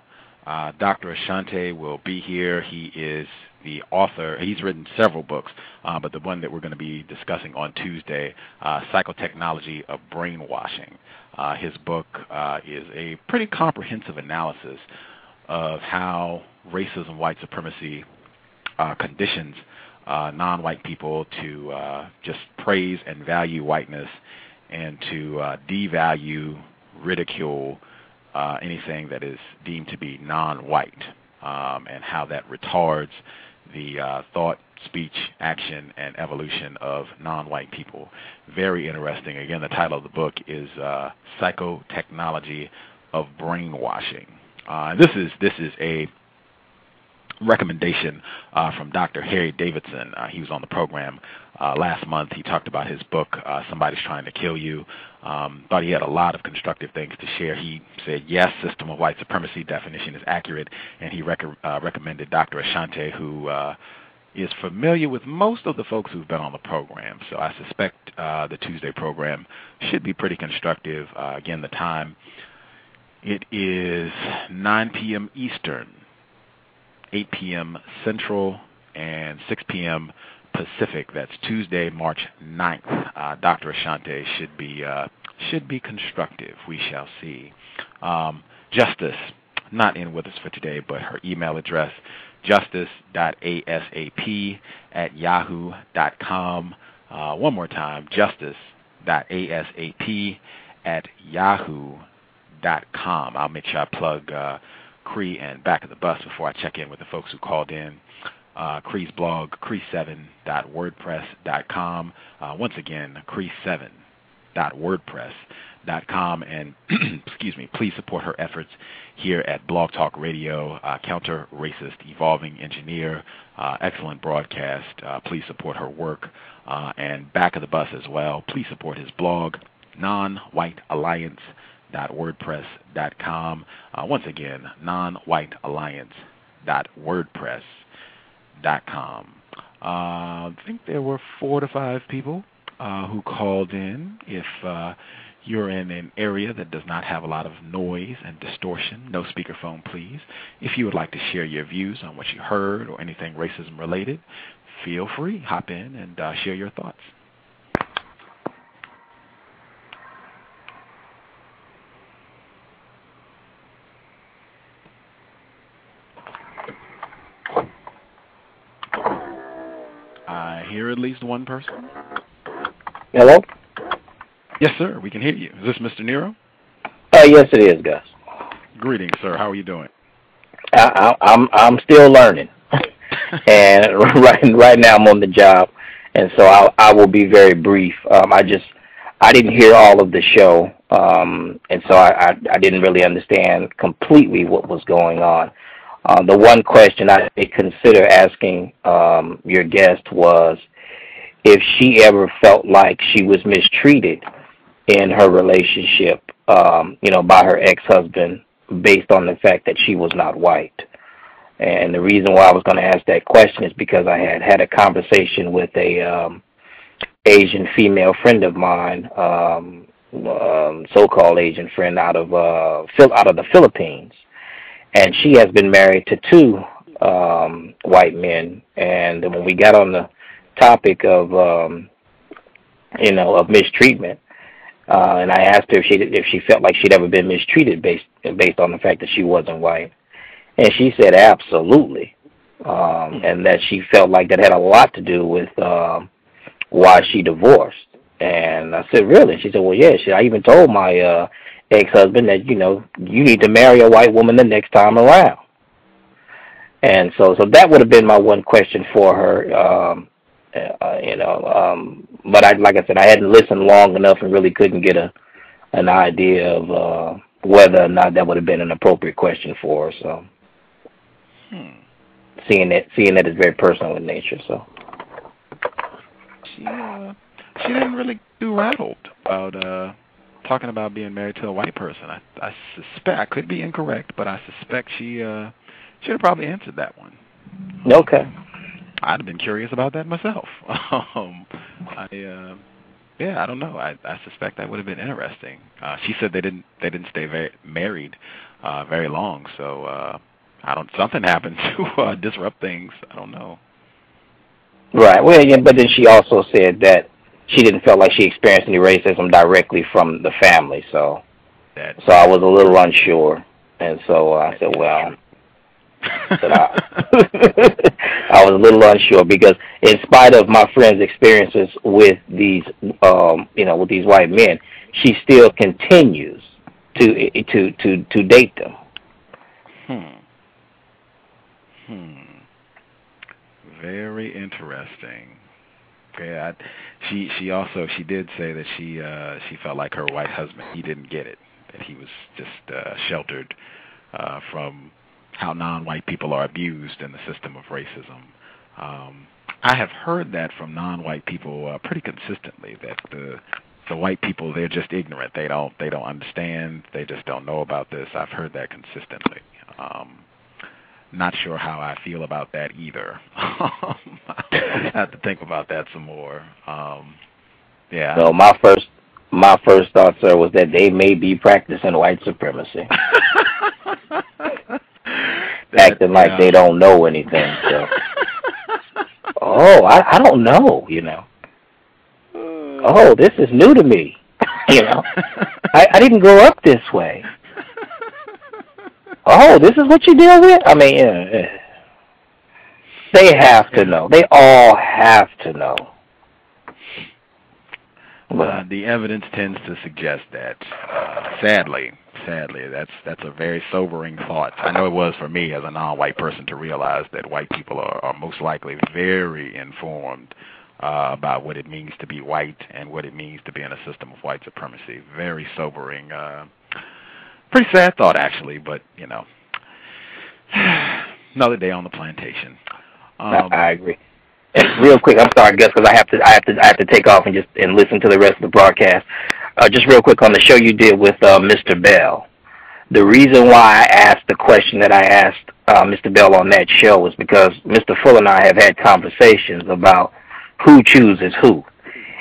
Dr. Ashante will be here. He is the author. He's written several books, but the one that we're going to be discussing on Tuesday, Psychotechnology of Brainwashing. His book is a pretty comprehensive analysis of how racism, white supremacy conditions non-white people to just praise and value whiteness and to devalue, ridicule anything that is deemed to be non-white, and how that retards the thought, speech, action, and evolution of non-white people. Very interesting. Again, the title of the book is Psychotechnology of Brainwashing. This is a recommendation from Dr. Harry Davidson. He was on the program last month. He talked about his book, Somebody's Trying to Kill You. Thought he had a lot of constructive things to share. He said, yes, System of White Supremacy definition is accurate, and he recommended Dr. Ashante, who is familiar with most of the folks who've been on the program. So I suspect the Tuesday program should be pretty constructive. Again, the time, it is 9 p.m. Eastern, 8 p.m. Central, and 6 p.m. Pacific. That's Tuesday, March 9th. Dr. Ashante should be constructive. We shall see. Justice, not in with us for today, but her email address, justice.asap@yahoo.com. One more time, justice.asap@yahoo.com. I'll make sure I plug Cree and Back of the Bus before I check in with the folks who called in. Cree's blog, cree7.wordpress.com. Once again, cree7 wordpress.com, and excuse me, please support her efforts here at Blog Talk Radio, counter-racist evolving engineer, excellent broadcast. Please support her work, and Back of the Bus as well. Please support his blog, nonwhitealliance.wordpress.com. Once again, nonwhitealliance.wordpress.com. I think there were 4 to 5 people who called in. If you're in an area that does not have a lot of noise and distortion, no speakerphone, please. If you would like to share your views on what you heard or anything racism related, feel free, hop in and share your thoughts. I hear at least one person. Hello? Yes, sir. We can hear you. Is this Mr. Nero? Yes, it is, Gus. Greetings, sir. How are you doing? I'm still learning, and right now I'm on the job, and so I will be very brief. I didn't hear all of the show, and so I didn't really understand completely what was going on. The one question I did consider asking your guest was if she ever felt like she was mistreated in her relationship, by her ex-husband based on the fact that she was not white. And the reason why I was going to ask that question is because I had a conversation with a Asian female friend of mine, so-called Asian friend out of the Philippines. And she has been married to 2 white men. And when we got on the topic of mistreatment, and I asked her if she felt like she'd ever been mistreated based on the fact that she wasn't white, and she said absolutely, and that she felt like that had a lot to do with why she divorced. And I said, really? And she said, well, yeah. I even told my ex-husband that you need to marry a white woman the next time around. And so that would have been my one question for her. But like I said, I hadn't listened long enough and really couldn't get an idea of whether or not that would have been an appropriate question for her. So, seeing that it's very personal in nature. So, she didn't really get too rattled about talking about being married to a white person. I suspect, I could be incorrect, but I suspect she should have probably answered that one. Okay. I'd have been curious about that myself. I don't know. I suspect that would have been interesting. She said they didn't stay married very long, so something happened to disrupt things. I don't know. Right. Well, yeah, but then she also said that she didn't feel like she experienced any racism directly from the family. So I was a little unsure, and so I said, well. I was a little unsure because, in spite of my friend's experiences with these, with these white men, she still continues to date them. Very interesting. Yeah, she did say that she felt like her white husband, he didn't get it, that he was just sheltered from how non-white people are abused in the system of racism. I have heard that from non-white people pretty consistently, that the white people, they're just ignorant. They don't understand. They just don't know about this. I've heard that consistently. Not sure how I feel about that either. I have to think about that some more. Yeah. So my first thought, sir, was that they may be practicing white supremacy. Acting like they don't know anything. So. I don't know, Oh, this is new to me. I didn't grow up this way. Oh, this is what you deal with? I mean, they have to know. They all have to know. The evidence tends to suggest that, sadly, that's a very sobering thought. I know it was for me as a non-white person to realize that white people are most likely very informed about what it means to be white and what it means to be in a system of white supremacy. Very sobering. Pretty sad thought, actually, but, another day on the plantation. I agree. And real quick, I'm sorry, Gus, because I have to take off and listen to the rest of the broadcast. Just real quick on the show you did with Mr. Bell. The reason why I asked the question that I asked Mr. Bell on that show was because Mr. Fuller and I have had conversations about who chooses who,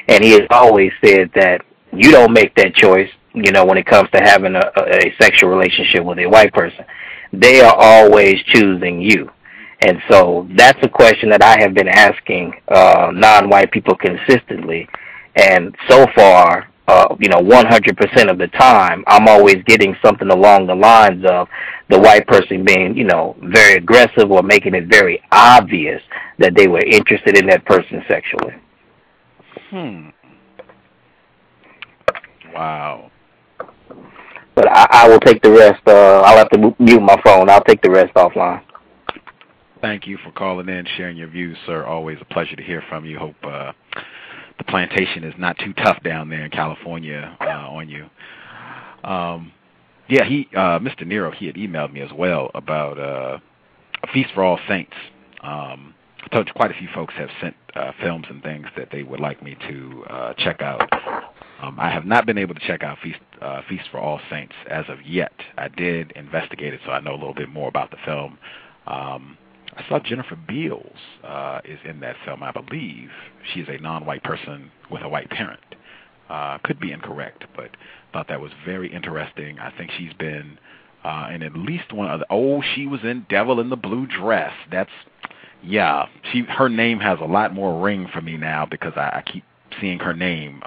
and he has always said that you don't make that choice. When it comes to having a sexual relationship with a white person, they are always choosing you. And so that's a question that I have been asking non-white people consistently. And so far, 100% of the time, I'm always getting something along the lines of the white person being, very aggressive or making it very obvious that they were interested in that person sexually. Wow. But I will take the rest. I'll have to mute my phone. I'll take the rest offline. Thank you for calling in, sharing your views, sir. Always a pleasure to hear from you. Hope the plantation is not too tough down there in California on you. Mr. Nero, he had emailed me as well about a Feast for All Saints. I told you quite a few folks have sent films and things that they would like me to check out. I have not been able to check out Feast for All Saints as of yet. I did investigate it, so I know a little bit more about the film. I saw Jennifer Beals is in that film, I believe. She's a non-white person with a white parent. Could be incorrect, but thought that was very interesting. I think she's been in at least one other. Oh, she was in Devil in the Blue Dress. Her name has a lot more ring for me now because I keep seeing her name.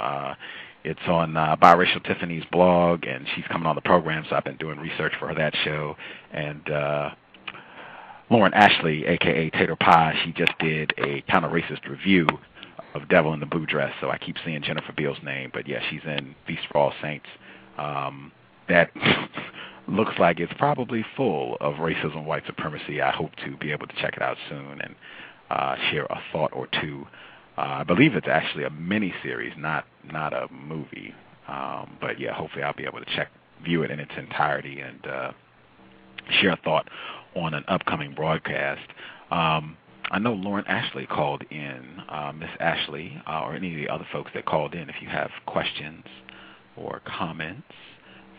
It's on Biracial Tiffany's blog, and she's coming on the program, so I've been doing research for that show. And Lauren Ashley, a.k.a. Tater Pie, she just did a counter-racist review of Devil in the Blue Dress, so I keep seeing Jennifer Beals' name. But, yeah, she's in Feast for All Saints. That looks like it's probably full of racism, white supremacy. I hope to be able to check it out soon and share a thought or two. I believe it's actually a mini-series, not a movie. But, yeah, hopefully I'll be able to view it in its entirety and share a thought on an upcoming broadcast. I know Lauren Ashley called in. Miss Ashley, or any of the other folks that called in, if you have questions or comments,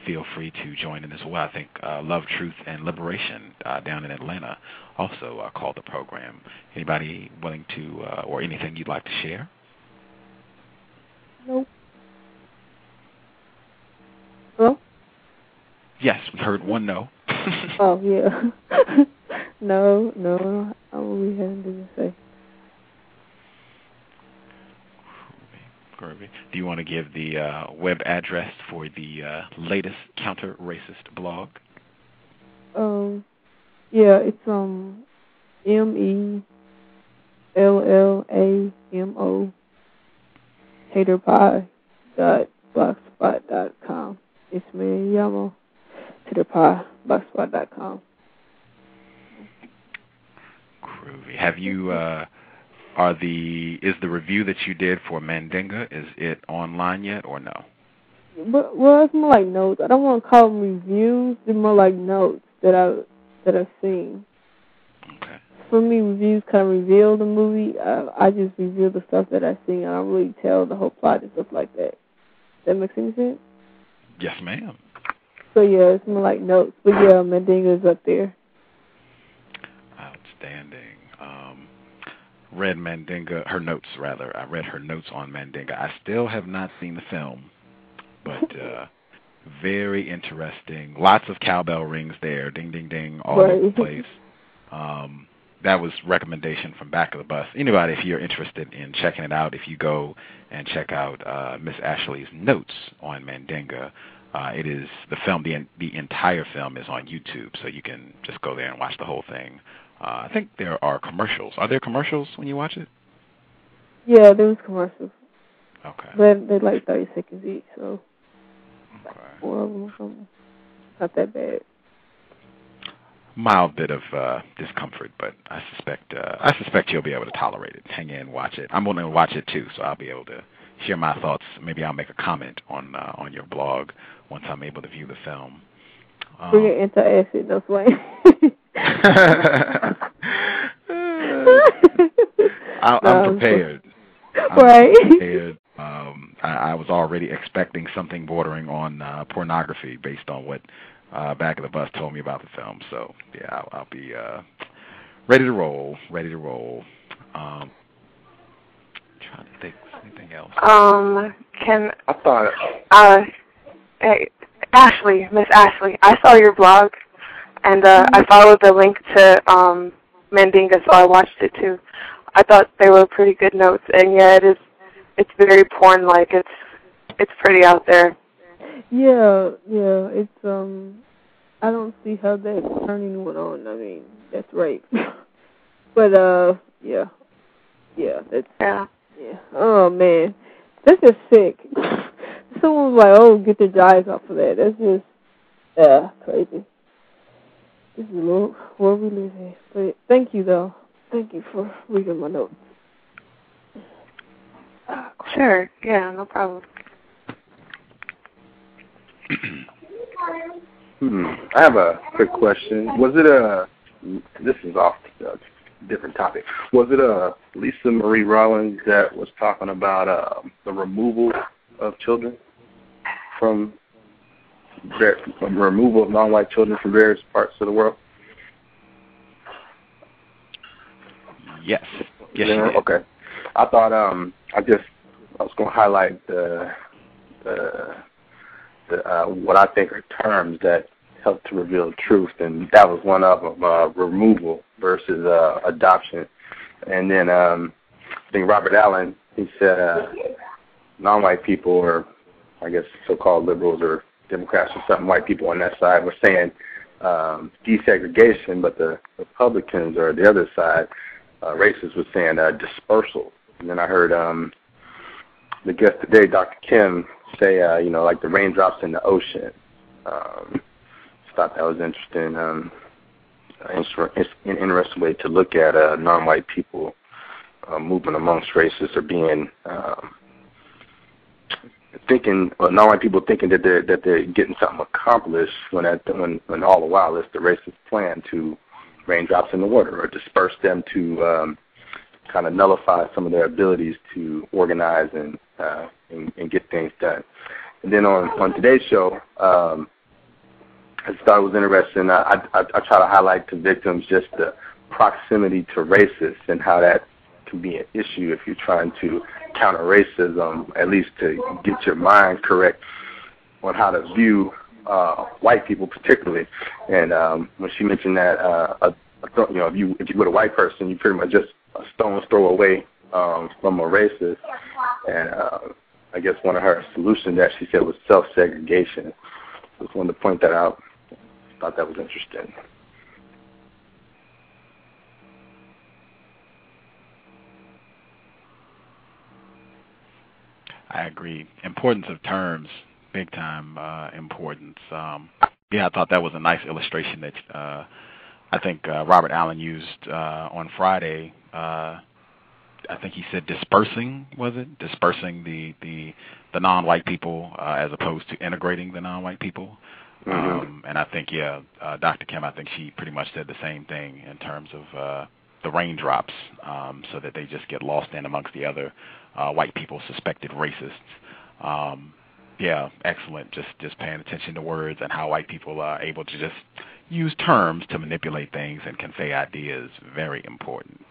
feel free to join in as well. I think Love, Truth, and Liberation down in Atlanta also called the program. Anybody willing to, or anything you'd like to share? Nope. Hello? Yes, we heard one no. Oh, yeah. No, I don't have anything to say. Groovy. Do you want to give the web address for the latest counter-racist blog? Yeah, it's MELLAMO haterpie.blogspot.com. It's Yamo haterpie.blogspot.com. Groovy. Have you is the review that you did for Mandinga, is it online yet or no? Well, it's more like notes. I don't want to call them reviews. They're more like notes that I've seen. Okay. For me, reviews kind of reveal the movie. I just reveal the stuff that I've seen. I don't really tell the whole plot and stuff like that. That makes any sense? Yes, ma'am. So, yeah, it's more like notes. But, yeah, Mandinga's up there. Outstanding. Read Mandinga, her notes, rather. I read her notes on Mandinga. I still have not seen the film, but very interesting. Lots of cowbell rings there. Ding, ding, ding, all over the place. That was recommendation from Back of the Bus. Anybody, if you're interested in checking it out, if you go and check out Miss Ashley's notes on Mandinga, it is the film. The entire film is on YouTube, so you can just go there and watch the whole thing. I think there are commercials. Are there commercials when you watch it? Yeah, there was commercials. Okay. But they're like 30 seconds each, so okay. 4 of them or something. Not that bad. mild bit of discomfort, but I suspect you'll be able to tolerate it. Hang in, watch it. I'm going to watch it too, so I'll be able to share my thoughts. Maybe I'll make a comment on your blog once I'm able to view the film. Bring it into acid, that's why. I'm prepared. Right. I'm prepared. I was already expecting something bordering on pornography based on what Back of the Bus told me about the film. So yeah, I'll be ready to roll. Trying to think anything else. Hey, Ashley, Miss Ashley, I saw your blog, and I followed the link to Mandinga, so I watched it too. I thought they were pretty good notes, and yeah, it's very porn-like. It's pretty out there. Yeah, it's I don't see how that turn anyone on. I mean, that's rape. But yeah, that's yeah. Oh man, that's just sick. Someone's like, oh, get their eyes off of that. That's just crazy. This is the world we live in. But thank you though. Thank you for reading my notes. Sure. Yeah, no problem. I have a quick question. Was it this is off a different topic. Was it Lisa Marie Rollins that was talking about the removal of children from removal of non-white children from various parts of the world? Yes. Yeah, okay. I thought I was going to highlight the what I think are terms that help to reveal the truth, and that was one of them, removal versus adoption. And then I think Robert Allen, he said non-white people, or I guess so-called liberals or Democrats or something, white people on that side were saying desegregation, but the Republicans or the other side, racists, were saying dispersal. And then I heard the guest today, Dr. Kim, say, like the raindrops in the ocean. Thought that was interesting. An interesting way to look at non-white people moving amongst races, or being non-white people thinking that they're getting something accomplished when all the while it's the racist plan to raindrops in the water, or disperse them to kind of nullify some of their abilities to organize and get things done. And then on today's show, I just thought it was interesting. I try to highlight to victims just the proximity to racists and how that can be an issue if you're trying to counter racism, at least to get your mind correct on how to view white people particularly. And when she mentioned that, if you with a white person, you pretty much just a stone's throw away from a racist. And I guess one of her solutions that she said was self-segregation. Just wanted to point that out. Thought that was interesting. I agree. Importance of terms, big time importance. I thought that was a nice illustration that I think Robert Allen used on Friday. I think he said dispersing, was it? Dispersing the non-white people as opposed to integrating the non-white people. Mm-hmm. And I think, Dr. Kim, I think she pretty much said the same thing in terms of the raindrops, so that they just get lost in amongst the other white people, suspected racists. Excellent. Just paying attention to words and how white people are able to just use terms to manipulate things and convey ideas. Very important.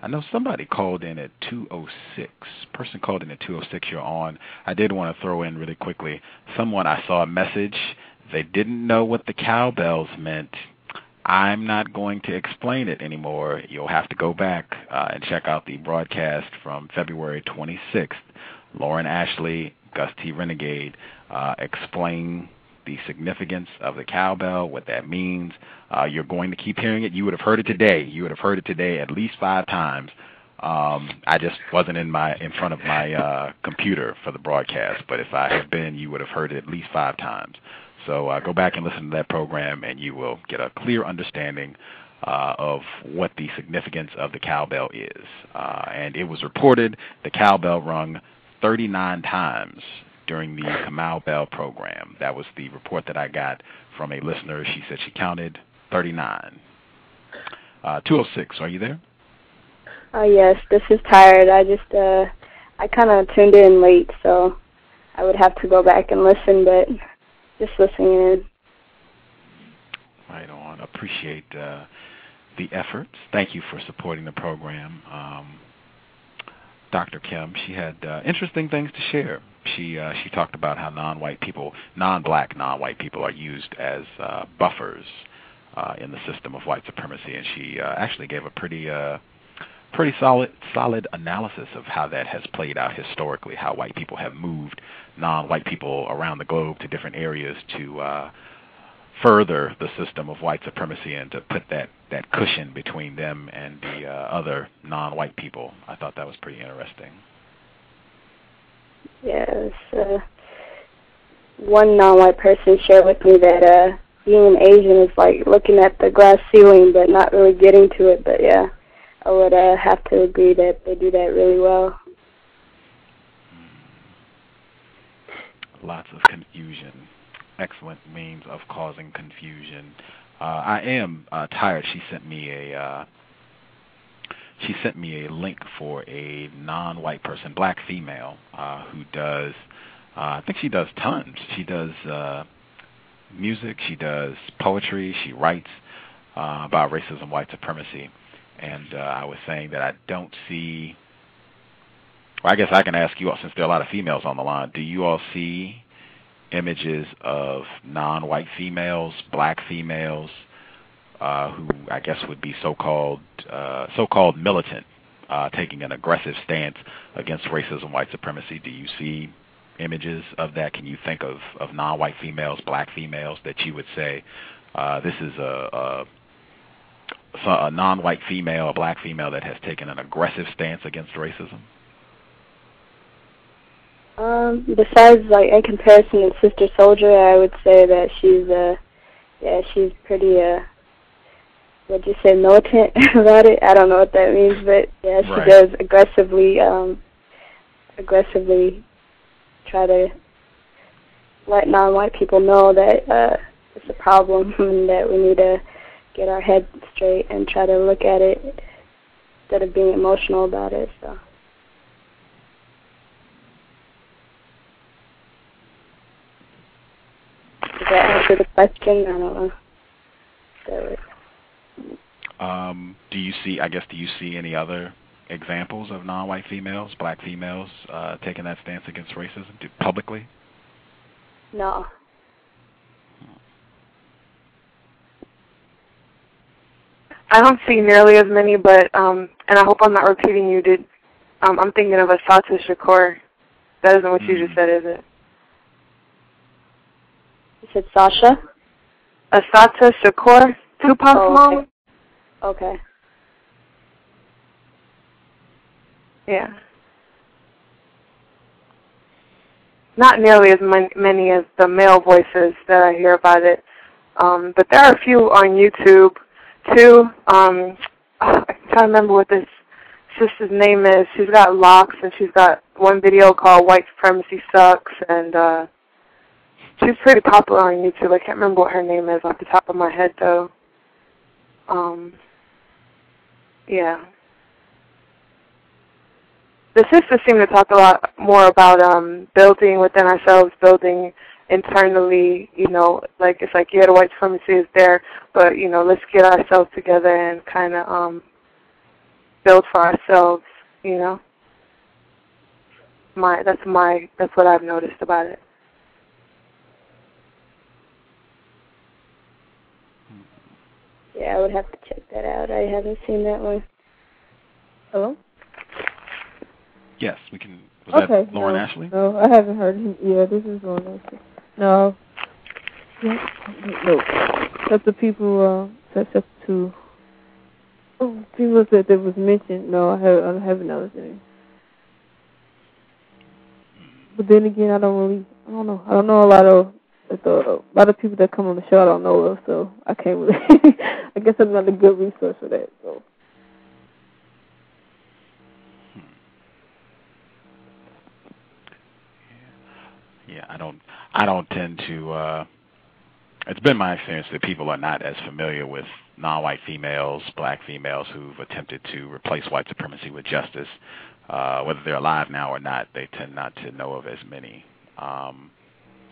I know somebody called in at 206. Person called in at 206. You're on. I did want to throw in really quickly. I saw a message. They didn't know what the cowbells meant. I'm not going to explain it anymore. You'll have to go back and check out the broadcast from February 26th. Lauren Ashley, Gus T Renegade, explain the significance of the cowbell, what that means. You're going to keep hearing it. You would have heard it today. You would have heard it today at least 5 times. I just wasn't in front of my computer for the broadcast, but if I had been, you would have heard it at least 5 times. So go back and listen to that program, and you will get a clear understanding of what the significance of the cowbell is. And it was reported the cowbell rung 39 times during the Kamau Bell program. That was the report that I got from a listener. She said she counted 39. 206, are you there? Yes, this is Tired. I kind of tuned in late, so I would have to go back and listen, but just listening in. Right on. Appreciate the efforts. Thank you for supporting the program. Dr. Kim, she had interesting things to share. She talked about how non-white people, non-black non-white people, are used as buffers in the system of white supremacy, and she actually gave a pretty solid analysis of how that has played out historically, how white people have moved non-white people around the globe to different areas to further the system of white supremacy and to put that cushion between them and the other non-white people. I thought that was pretty interesting. Yes. One non-white person shared with me that being Asian is like looking at the glass ceiling but not really getting to it. But yeah, I would have to agree that they do that really well. Lots of confusion. Excellent means of causing confusion. I am tired. She sent me a link for a non-white person, black female, who does. I think she does tons. She does music. She does poetry. She writes about racism, white supremacy. And I was saying that I don't see. Well, I guess I can ask you all, since there are a lot of females on the line. Do you all see images of non-white females, black females, who I guess would be so-called militant, taking an aggressive stance against racism, white supremacy? Do you see images of that? Can you think of non-white females, black females that you would say this is a non-white female, a black female that has taken an aggressive stance against racism? Besides, like, in comparison to Sister Soldier, I would say that she's pretty, what'd you say, militant about it? I don't know what that means, but yeah, she Right. does aggressively try to let non-white people know that it's a problem and that we need to get our head straight and try to look at it instead of being emotional about it, so. Does that answer the question? I don't know. Do you see any other examples of non-white females, black females, taking that stance against racism publicly? No. I don't see nearly as many, but and I hope I'm not repeating you. I'm thinking of Assata Shakur. That isn't what you just said, is it? You said Sasha? Assata Shakur, Tupac's mom. Okay. Yeah. Not nearly as many as the male voices that I hear about it, but there are a few on YouTube too. I'm trying to remember what this sister's name is. She's got locks, and she's got one video called "White Supremacy Sucks," and she's pretty popular on YouTube. I can't remember what her name is off the top of my head, though. Yeah. The sisters seem to talk a lot more about building within ourselves, building internally, like it's like, yeah, the white supremacy is there, but, let's get ourselves together and kind of build for ourselves, That's what I've noticed about it. Yeah, I would have to check that out. I haven't seen that one. Hello? Yes, we can. Was that Lauren Ashley? No, I haven't heard him. Yeah, this is Lauren Ashley. No. Yeah, no. Except the people, except to people that was mentioned. No, I haven't noticed any. But then again, I don't know a lot of a lot of people that come on the show I don't know of, so I can't really. I guess I'm not a good resource for that. So. Yeah, I don't tend to. It's been my experience that people are not as familiar with non-white females, black females who've attempted to replace white supremacy with justice. Whether they're alive now or not, they tend not to know of as many.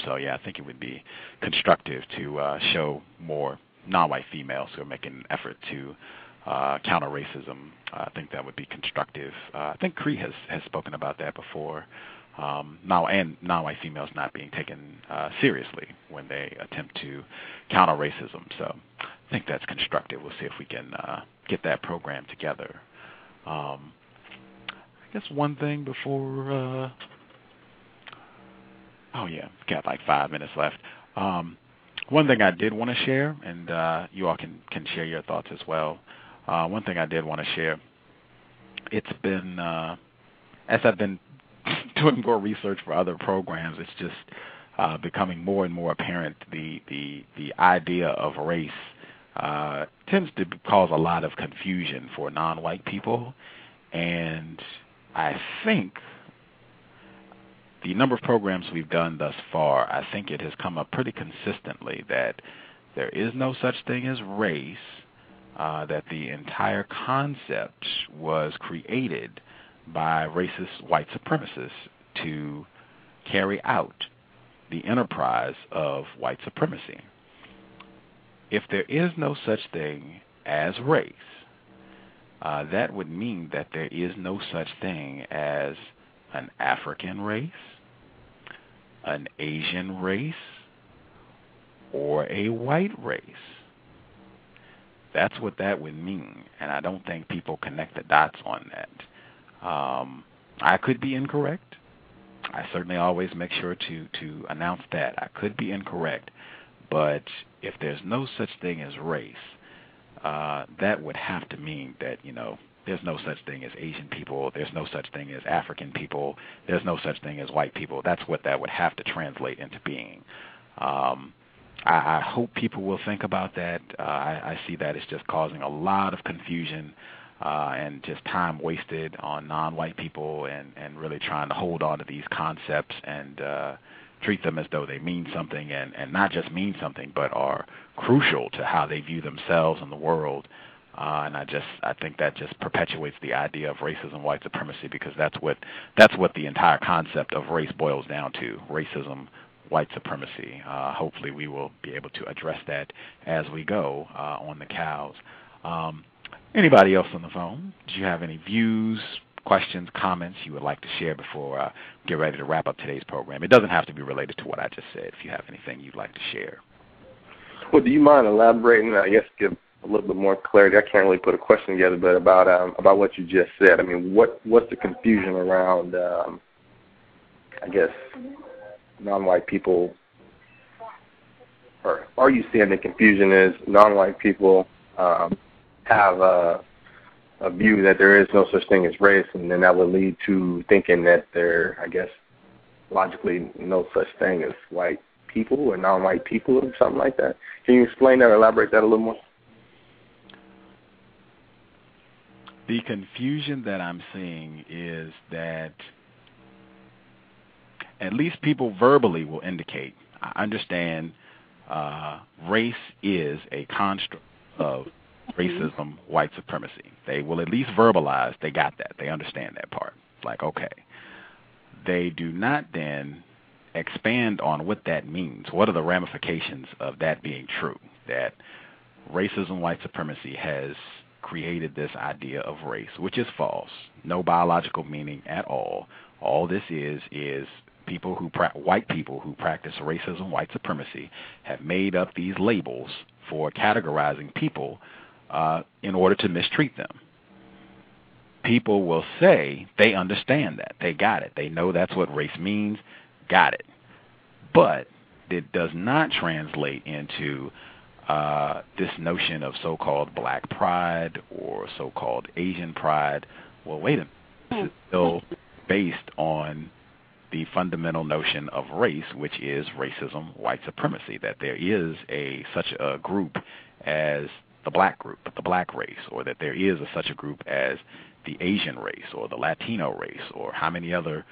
So yeah, I think it would be constructive to show more non-white females who are making an effort to counter racism. I think that would be constructive. I think Cree has spoken about that before. And non-white females not being taken seriously when they attempt to counter racism. So I think that's constructive. We'll see if we can get that program together. I guess one thing before, got like 5 minutes left. One thing I did want to share, and you all can share your thoughts as well. One thing I did want to share, it's been, as I've been doing more research for other programs, it's just becoming more and more apparent the idea of race tends to cause a lot of confusion for non-white people, and I think the number of programs we've done thus far, I think it has come up pretty consistently that there is no such thing as race, that the entire concept was created by racist white supremacists to carry out the enterprise of white supremacy. If there is no such thing as race, that would mean that there is no such thing as an African race, an Asian race, or a white race. That's what that would mean, and I don't think people connect the dots on that. I could be incorrect. I certainly always make sure to announce that. I could be incorrect, but if there's no such thing as race, that would have to mean that, there's no such thing as Asian people, there's no such thing as African people, there's no such thing as white people. That's what that would have to translate into being. I hope people will think about that. I see that it's just causing a lot of confusion and just time wasted on non-white people and really trying to hold on to these concepts and treat them as though they mean something and not just mean something but are crucial to how they view themselves and the world. And I think that just perpetuates the idea of racism, white supremacy, because that's what the entire concept of race boils down to: racism, white supremacy. Hopefully we will be able to address that as we go on the cows. Anybody else on the phone? Do you have any views, questions, comments you would like to share before I get ready to wrap up today's program? It doesn't have to be related to what I just said. If you have anything you'd like to share. Well, do you mind elaborating, I guess, give a little bit more clarity? I can't really put a question together, but about what you just said. I mean, what's the confusion around, I guess, non-white people, or are you saying the confusion is non-white people have a view that there is no such thing as race, and then that would lead to thinking that there, I guess, logically no such thing as white people or non-white people or something like that? Can you explain that or elaborate that a little more? The confusion that I'm seeing is that at least people verbally will indicate, I understand race is a construct of racism, white supremacy. They will at least verbalize they got that. They understand that part. It's like, okay. They do not then expand on what that means. What are the ramifications of that being true? That racism, white supremacy has created this idea of race, which is false. No biological meaning at all. All this is people white people who practice racism, white supremacy, have made up these labels for categorizing people in order to mistreat them. People will say they understand that. They got it. They know that's what race means. Got it. But it does not translate into this notion of so-called black pride or so-called Asian pride. Well, wait a minute. This is still based on the fundamental notion of race, which is racism, white supremacy, that there is such a group as the black group, the black race, or that there is such a group as the Asian race or the Latino race, or how many other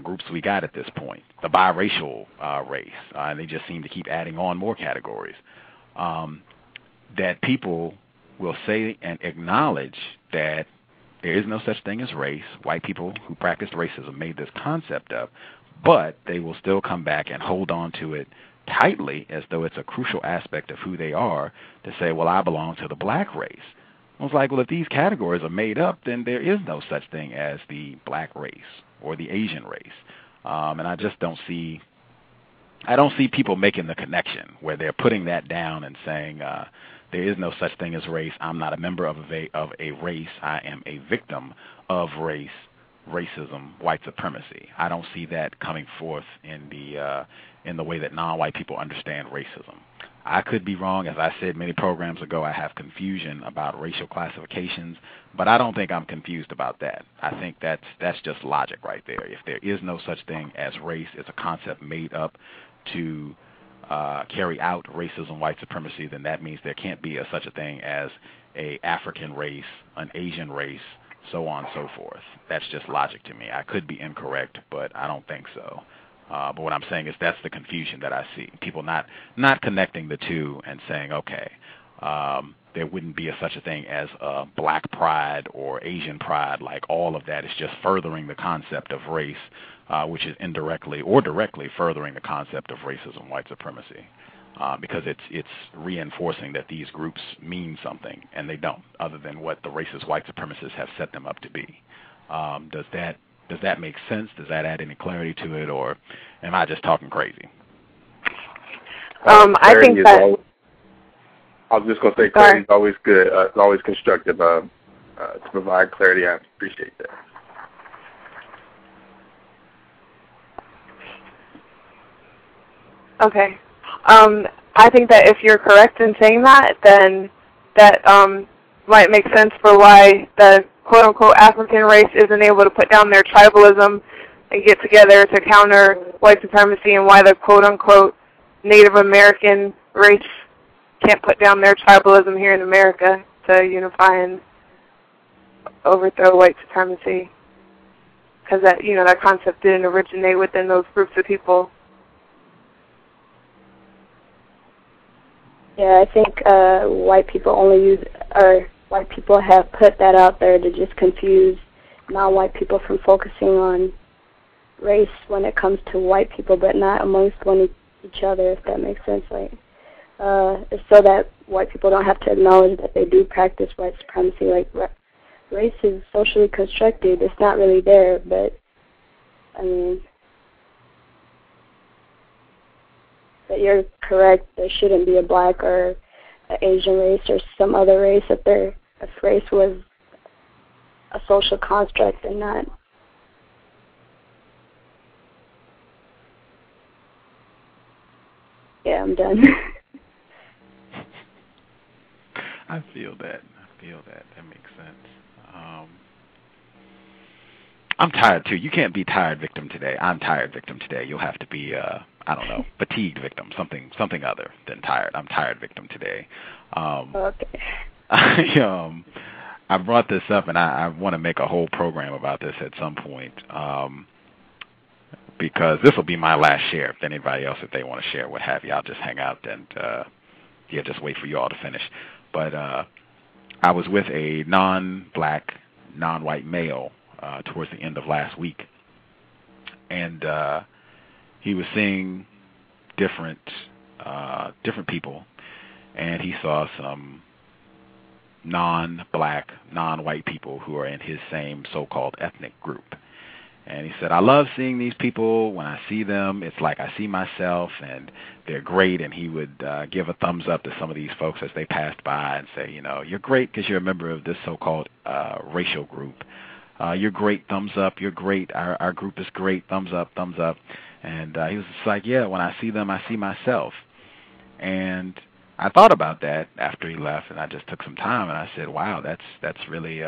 groups we got at this point, the biracial race, and they just seem to keep adding on more categories, that people will say and acknowledge that there is no such thing as race. White people who practiced racism made this concept up, but they will still come back and hold on to it tightly as though it's a crucial aspect of who they are, to say, well, I belong to the black race. I was like, well, if these categories are made up, then there is no such thing as the black race or the Asian race. And I just don't see people making the connection where they're putting that down and saying, there is no such thing as race. I'm not a member of a race. I am a victim of racism, white supremacy. I don't see that coming forth in the way that non-white people understand racism. I could be wrong. As I said many programs ago, I have confusion about racial classifications, but I don't think I'm confused about that. I think that's just logic right there. If there is no such thing as race, it's a concept made up to carry out racism, white supremacy, then that means there can't be such a thing as a African race, an Asian race, so on and so forth. That's just logic to me. I could be incorrect, but I don't think so. But what I'm saying is that's the confusion that I see. People not connecting the two and saying, okay, there wouldn't be such a thing as black pride or Asian pride. Like, all of that is just furthering the concept of race, which is indirectly or directly furthering the concept of racism, white supremacy, because it's reinforcing that these groups mean something, and they don't, other than what the racist white supremacists have set them up to be. Does that make sense? Does that add any clarity to it, or am I just talking crazy? I think that... I was just going to say clarity is always good. It's always constructive to provide clarity. I appreciate that. Okay. I think that if you're correct in saying that, then that might make sense for why the quote-unquote African race isn't able to put down their tribalism and get together to counter white supremacy, and why the quote-unquote Native American race can't put down their tribalism here in America to unify and overthrow white supremacy. Because that concept didn't originate within those groups of people. Yeah, I think white people have put that out there to just confuse non-white people from focusing on race when it comes to white people, but not amongst each other, if that makes sense. Like, so that white people don't have to acknowledge that they do practice white supremacy. Like, race is socially constructed. It's not really there, but, I mean... But you're correct, there shouldn't be a black or an Asian race or some other race if race was a social construct and not. Yeah, I'm done. I feel that. That makes sense. I'm tired too. You can't be tired victim today. I'm tired victim today. You'll have to be, I don't know, fatigued victim, something other than tired. I'm tired victim today. Okay. I brought this up, and I want to make a whole program about this at some point, because this will be my last share. If anybody else, if they want to share, what have you, I'll just hang out and just wait for you all to finish. But I was with a non-black, non-white male towards the end of last week, and he was seeing different people, and he saw some non-black, non-white people who are in his same so-called ethnic group. And he said, I love seeing these people. When I see them, it's like I see myself, and they're great. And he would give a thumbs up to some of these folks as they passed by and say, you're great because you're a member of this so-called racial group. You're great, thumbs up. You're great. Our group is great, thumbs up, thumbs up. And he was just like, yeah, when I see them, I see myself. And I thought about that after he left, and I just took some time, and I said, wow, that's really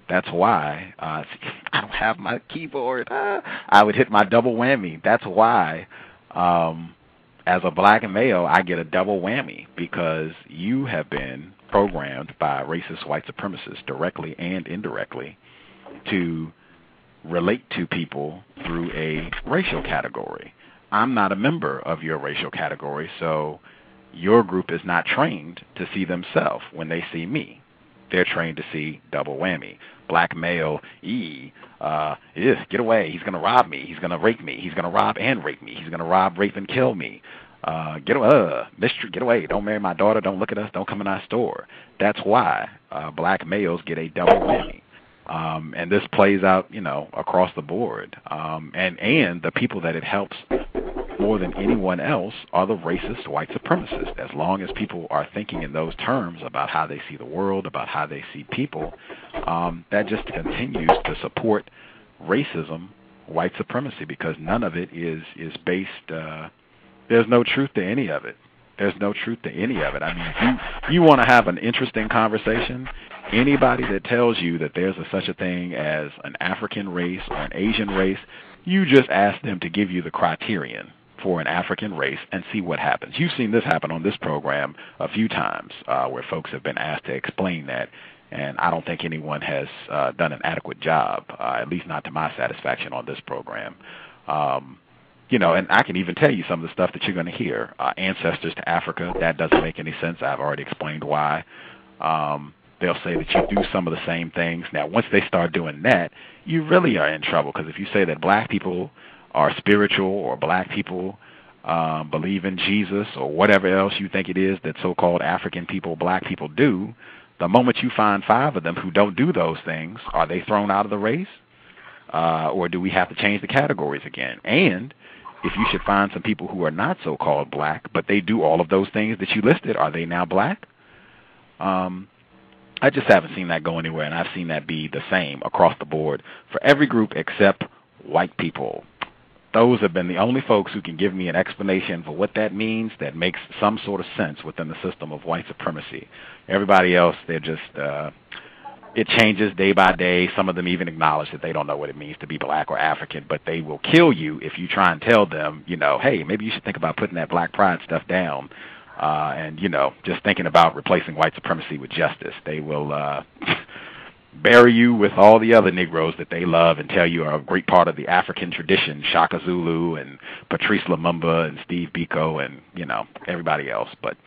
That's why I don't have my keyboard. I would hit my double whammy. That's why as a black male, I get a double whammy because you have been programmed by racist white supremacists directly and indirectly to relate to people through a racial category. I'm not a member of your racial category, so your group is not trained to see themselves when they see me. They're trained to see double whammy. Black male, get away. He's going to rob me. He's going to rape me. He's going to rob and rape me. He's going to rob, rape, and kill me. Get away. Don't marry my daughter. Don't look at us. Don't come in our store. That's why black males get a double whammy. And this plays out, across the board. And the people that it helps more than anyone else are the racist white supremacists. As long as people are thinking in those terms about how they see the world, about how they see people, that just continues to support racism, white supremacy, because none of it is based, there's no truth to any of it. There's no truth to any of it. I mean, if you want to have an interesting conversation, anybody that tells you that there's such a thing as an African race or an Asian race, you just ask them to give you the criterion for an African race and see what happens. You've seen this happen on this program a few times where folks have been asked to explain that, and I don't think anyone has done an adequate job, at least not to my satisfaction on this program. And I can even tell you some of the stuff that you're going to hear. Ancestors to Africa, that doesn't make any sense. I've already explained why. They'll say that you do some of the same things. Now, once they start doing that, you really are in trouble, because if you say that black people are spiritual or black people believe in Jesus or whatever else you think it is that so-called African people, black people do, the moment you find 5 of them who don't do those things, are they thrown out of the race? Or do we have to change the categories again? And if you should find some people who are not so-called black, but they do all of those things that you listed, are they now black? I just haven't seen that go anywhere, and I've seen that be the same across the board for every group except white people. Those have been the only folks who can give me an explanation for what that means that makes some sort of sense within the system of white supremacy. Everybody else, they're just, it changes day by day. Some of them even acknowledge that they don't know what it means to be black or African, but they will kill you if you try and tell them, hey, maybe you should think about putting that black pride stuff down. And, just thinking about replacing white supremacy with justice. They will bury you with all the other Negroes that they love and tell you are a great part of the African tradition, Shaka Zulu and Patrice Lumumba and Steve Biko and, everybody else. But,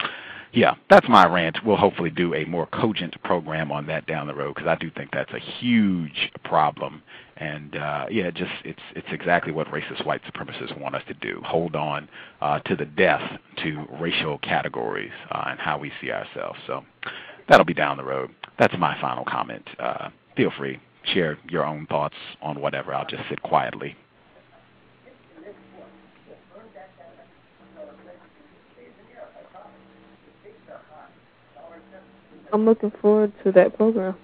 yeah, that's my rant. We'll hopefully do a more cogent program on that down the road, because I do think that's a huge problem. And, it's exactly what racist white supremacists want us to do, hold on to the death to racial categories and how we see ourselves. So that'll be down the road. That's my final comment. Feel free, share your own thoughts on whatever. I'll just sit quietly. I'm looking forward to that program.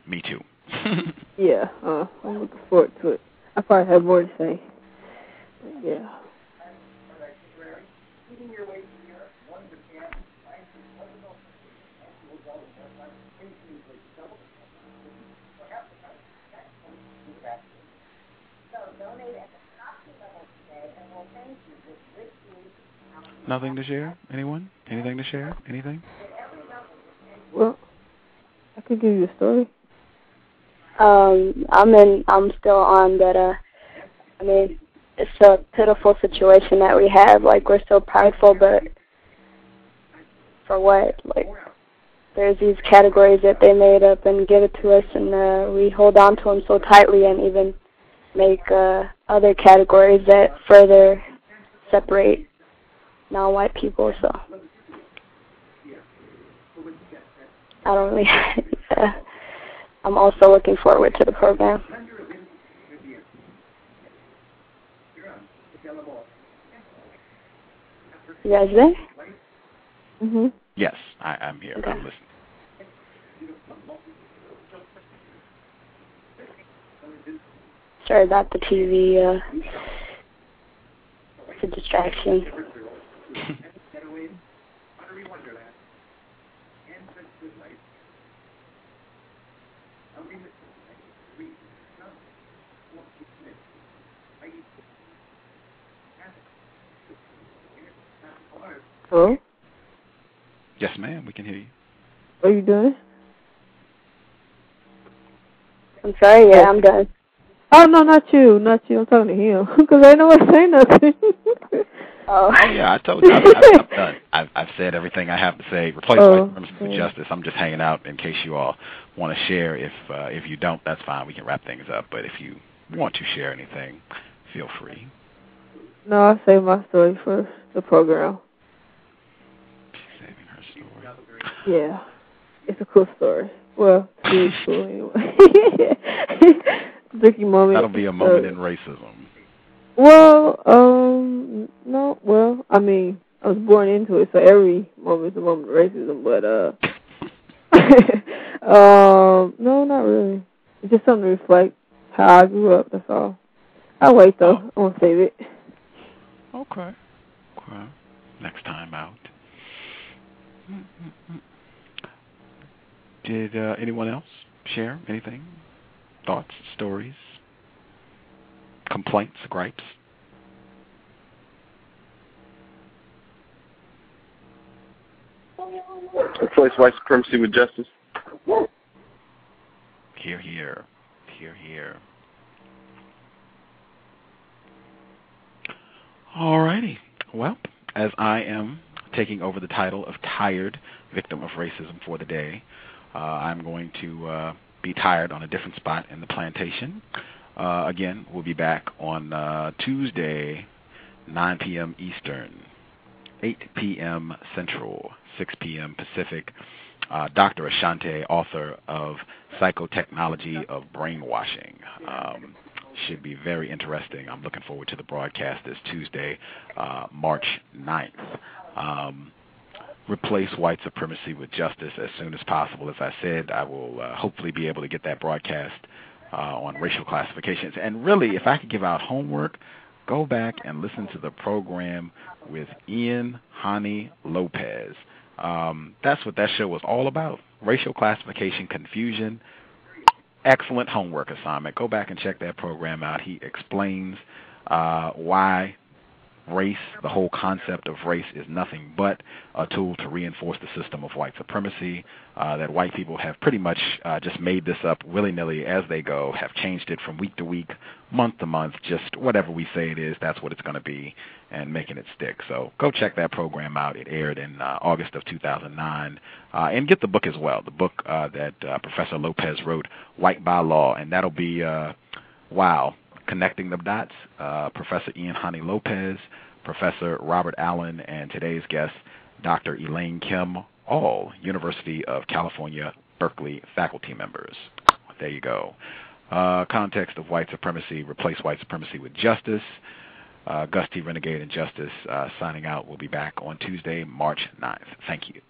Me too. Yeah, I'm looking forward to it. I probably have more to say. But yeah. Nothing to share? Anyone? Anything to share? Anything? Well, I could give you a story. I'm still on, but it's a pitiful situation that we have. Like, we're so prideful, but for what? Like, there's these categories that they made up and give it to us, and we hold on to them so tightly, and even make other categories that further separate non-white people. So I don't really. I'm also looking forward to the program. You guys there? Mhm. Yes, I'm here. Okay. I'm listening. Sorry about the TV. It's a distraction. Hello? Yes, ma'am. We can hear you. What are you doing? I'm sorry, yeah, I'm done. Oh, no, not you. Not you. I'm talking to him. Because I know I say nothing. Oh, yeah, I told you. I'm done. I've said everything I have to say. Replace white supremacy with justice. I'm just hanging out in case you all want to share. If you don't, that's fine. We can wrap things up. But if you want to share anything, feel free. No, I'll save my story for the program. She's saving her story. Yeah. It's a cool story. Well, it's cool anyway. Drinking moment. That'll be a moment in racism. Well, no, well, I mean, I was born into it, so every moment is a moment of racism, but, no, not really. It's just something to reflect how I grew up, that's all. I'll wait, though. I won't save it. Okay. Next time out. Did anyone else share anything? Thoughts, stories, complaints, gripes? Replace white supremacy with justice. Hear, hear. Hear, hear. All righty. Well, as I am taking over the title of Tired Victim of Racism for the day, I'm going to be tired on a different spot in the plantation. Again, we'll be back on Tuesday, 9 p.m. Eastern, 8 p.m. Central, 6 p.m. Pacific. Dr. Ashante, author of Psychotechnology of Brainwashing. Should be very interesting. I'm looking forward to the broadcast this Tuesday, March 9th. Replace white supremacy with justice as soon as possible. As I said, I will hopefully be able to get that broadcast on racial classifications. And really, if I could give out homework, go back and listen to the program with Ian Hani Lopez. That's what that show was all about. Racial classification confusion. Excellent homework assignment. Go back and check that program out. He explains why race, the whole concept of race, is nothing but a tool to reinforce the system of white supremacy, that white people have pretty much just made this up willy-nilly as they go, have changed it from week to week, month to month, just whatever we say it is, that's what it's going to be, and making it stick. So go check that program out. It aired in August of 2009. And get the book as well, the book that Professor Lopez wrote, White by Law, and that'll be, wow, connecting the dots. Professor Ian Hani Lopez, Professor Robert Allen, and today's guest, Dr. Elaine Kim, all University of California Berkeley faculty members. There you go. Context of white supremacy, replace white supremacy with justice. Gus T Renegade and Justice signing out. We'll be back on Tuesday, March 9th. Thank you.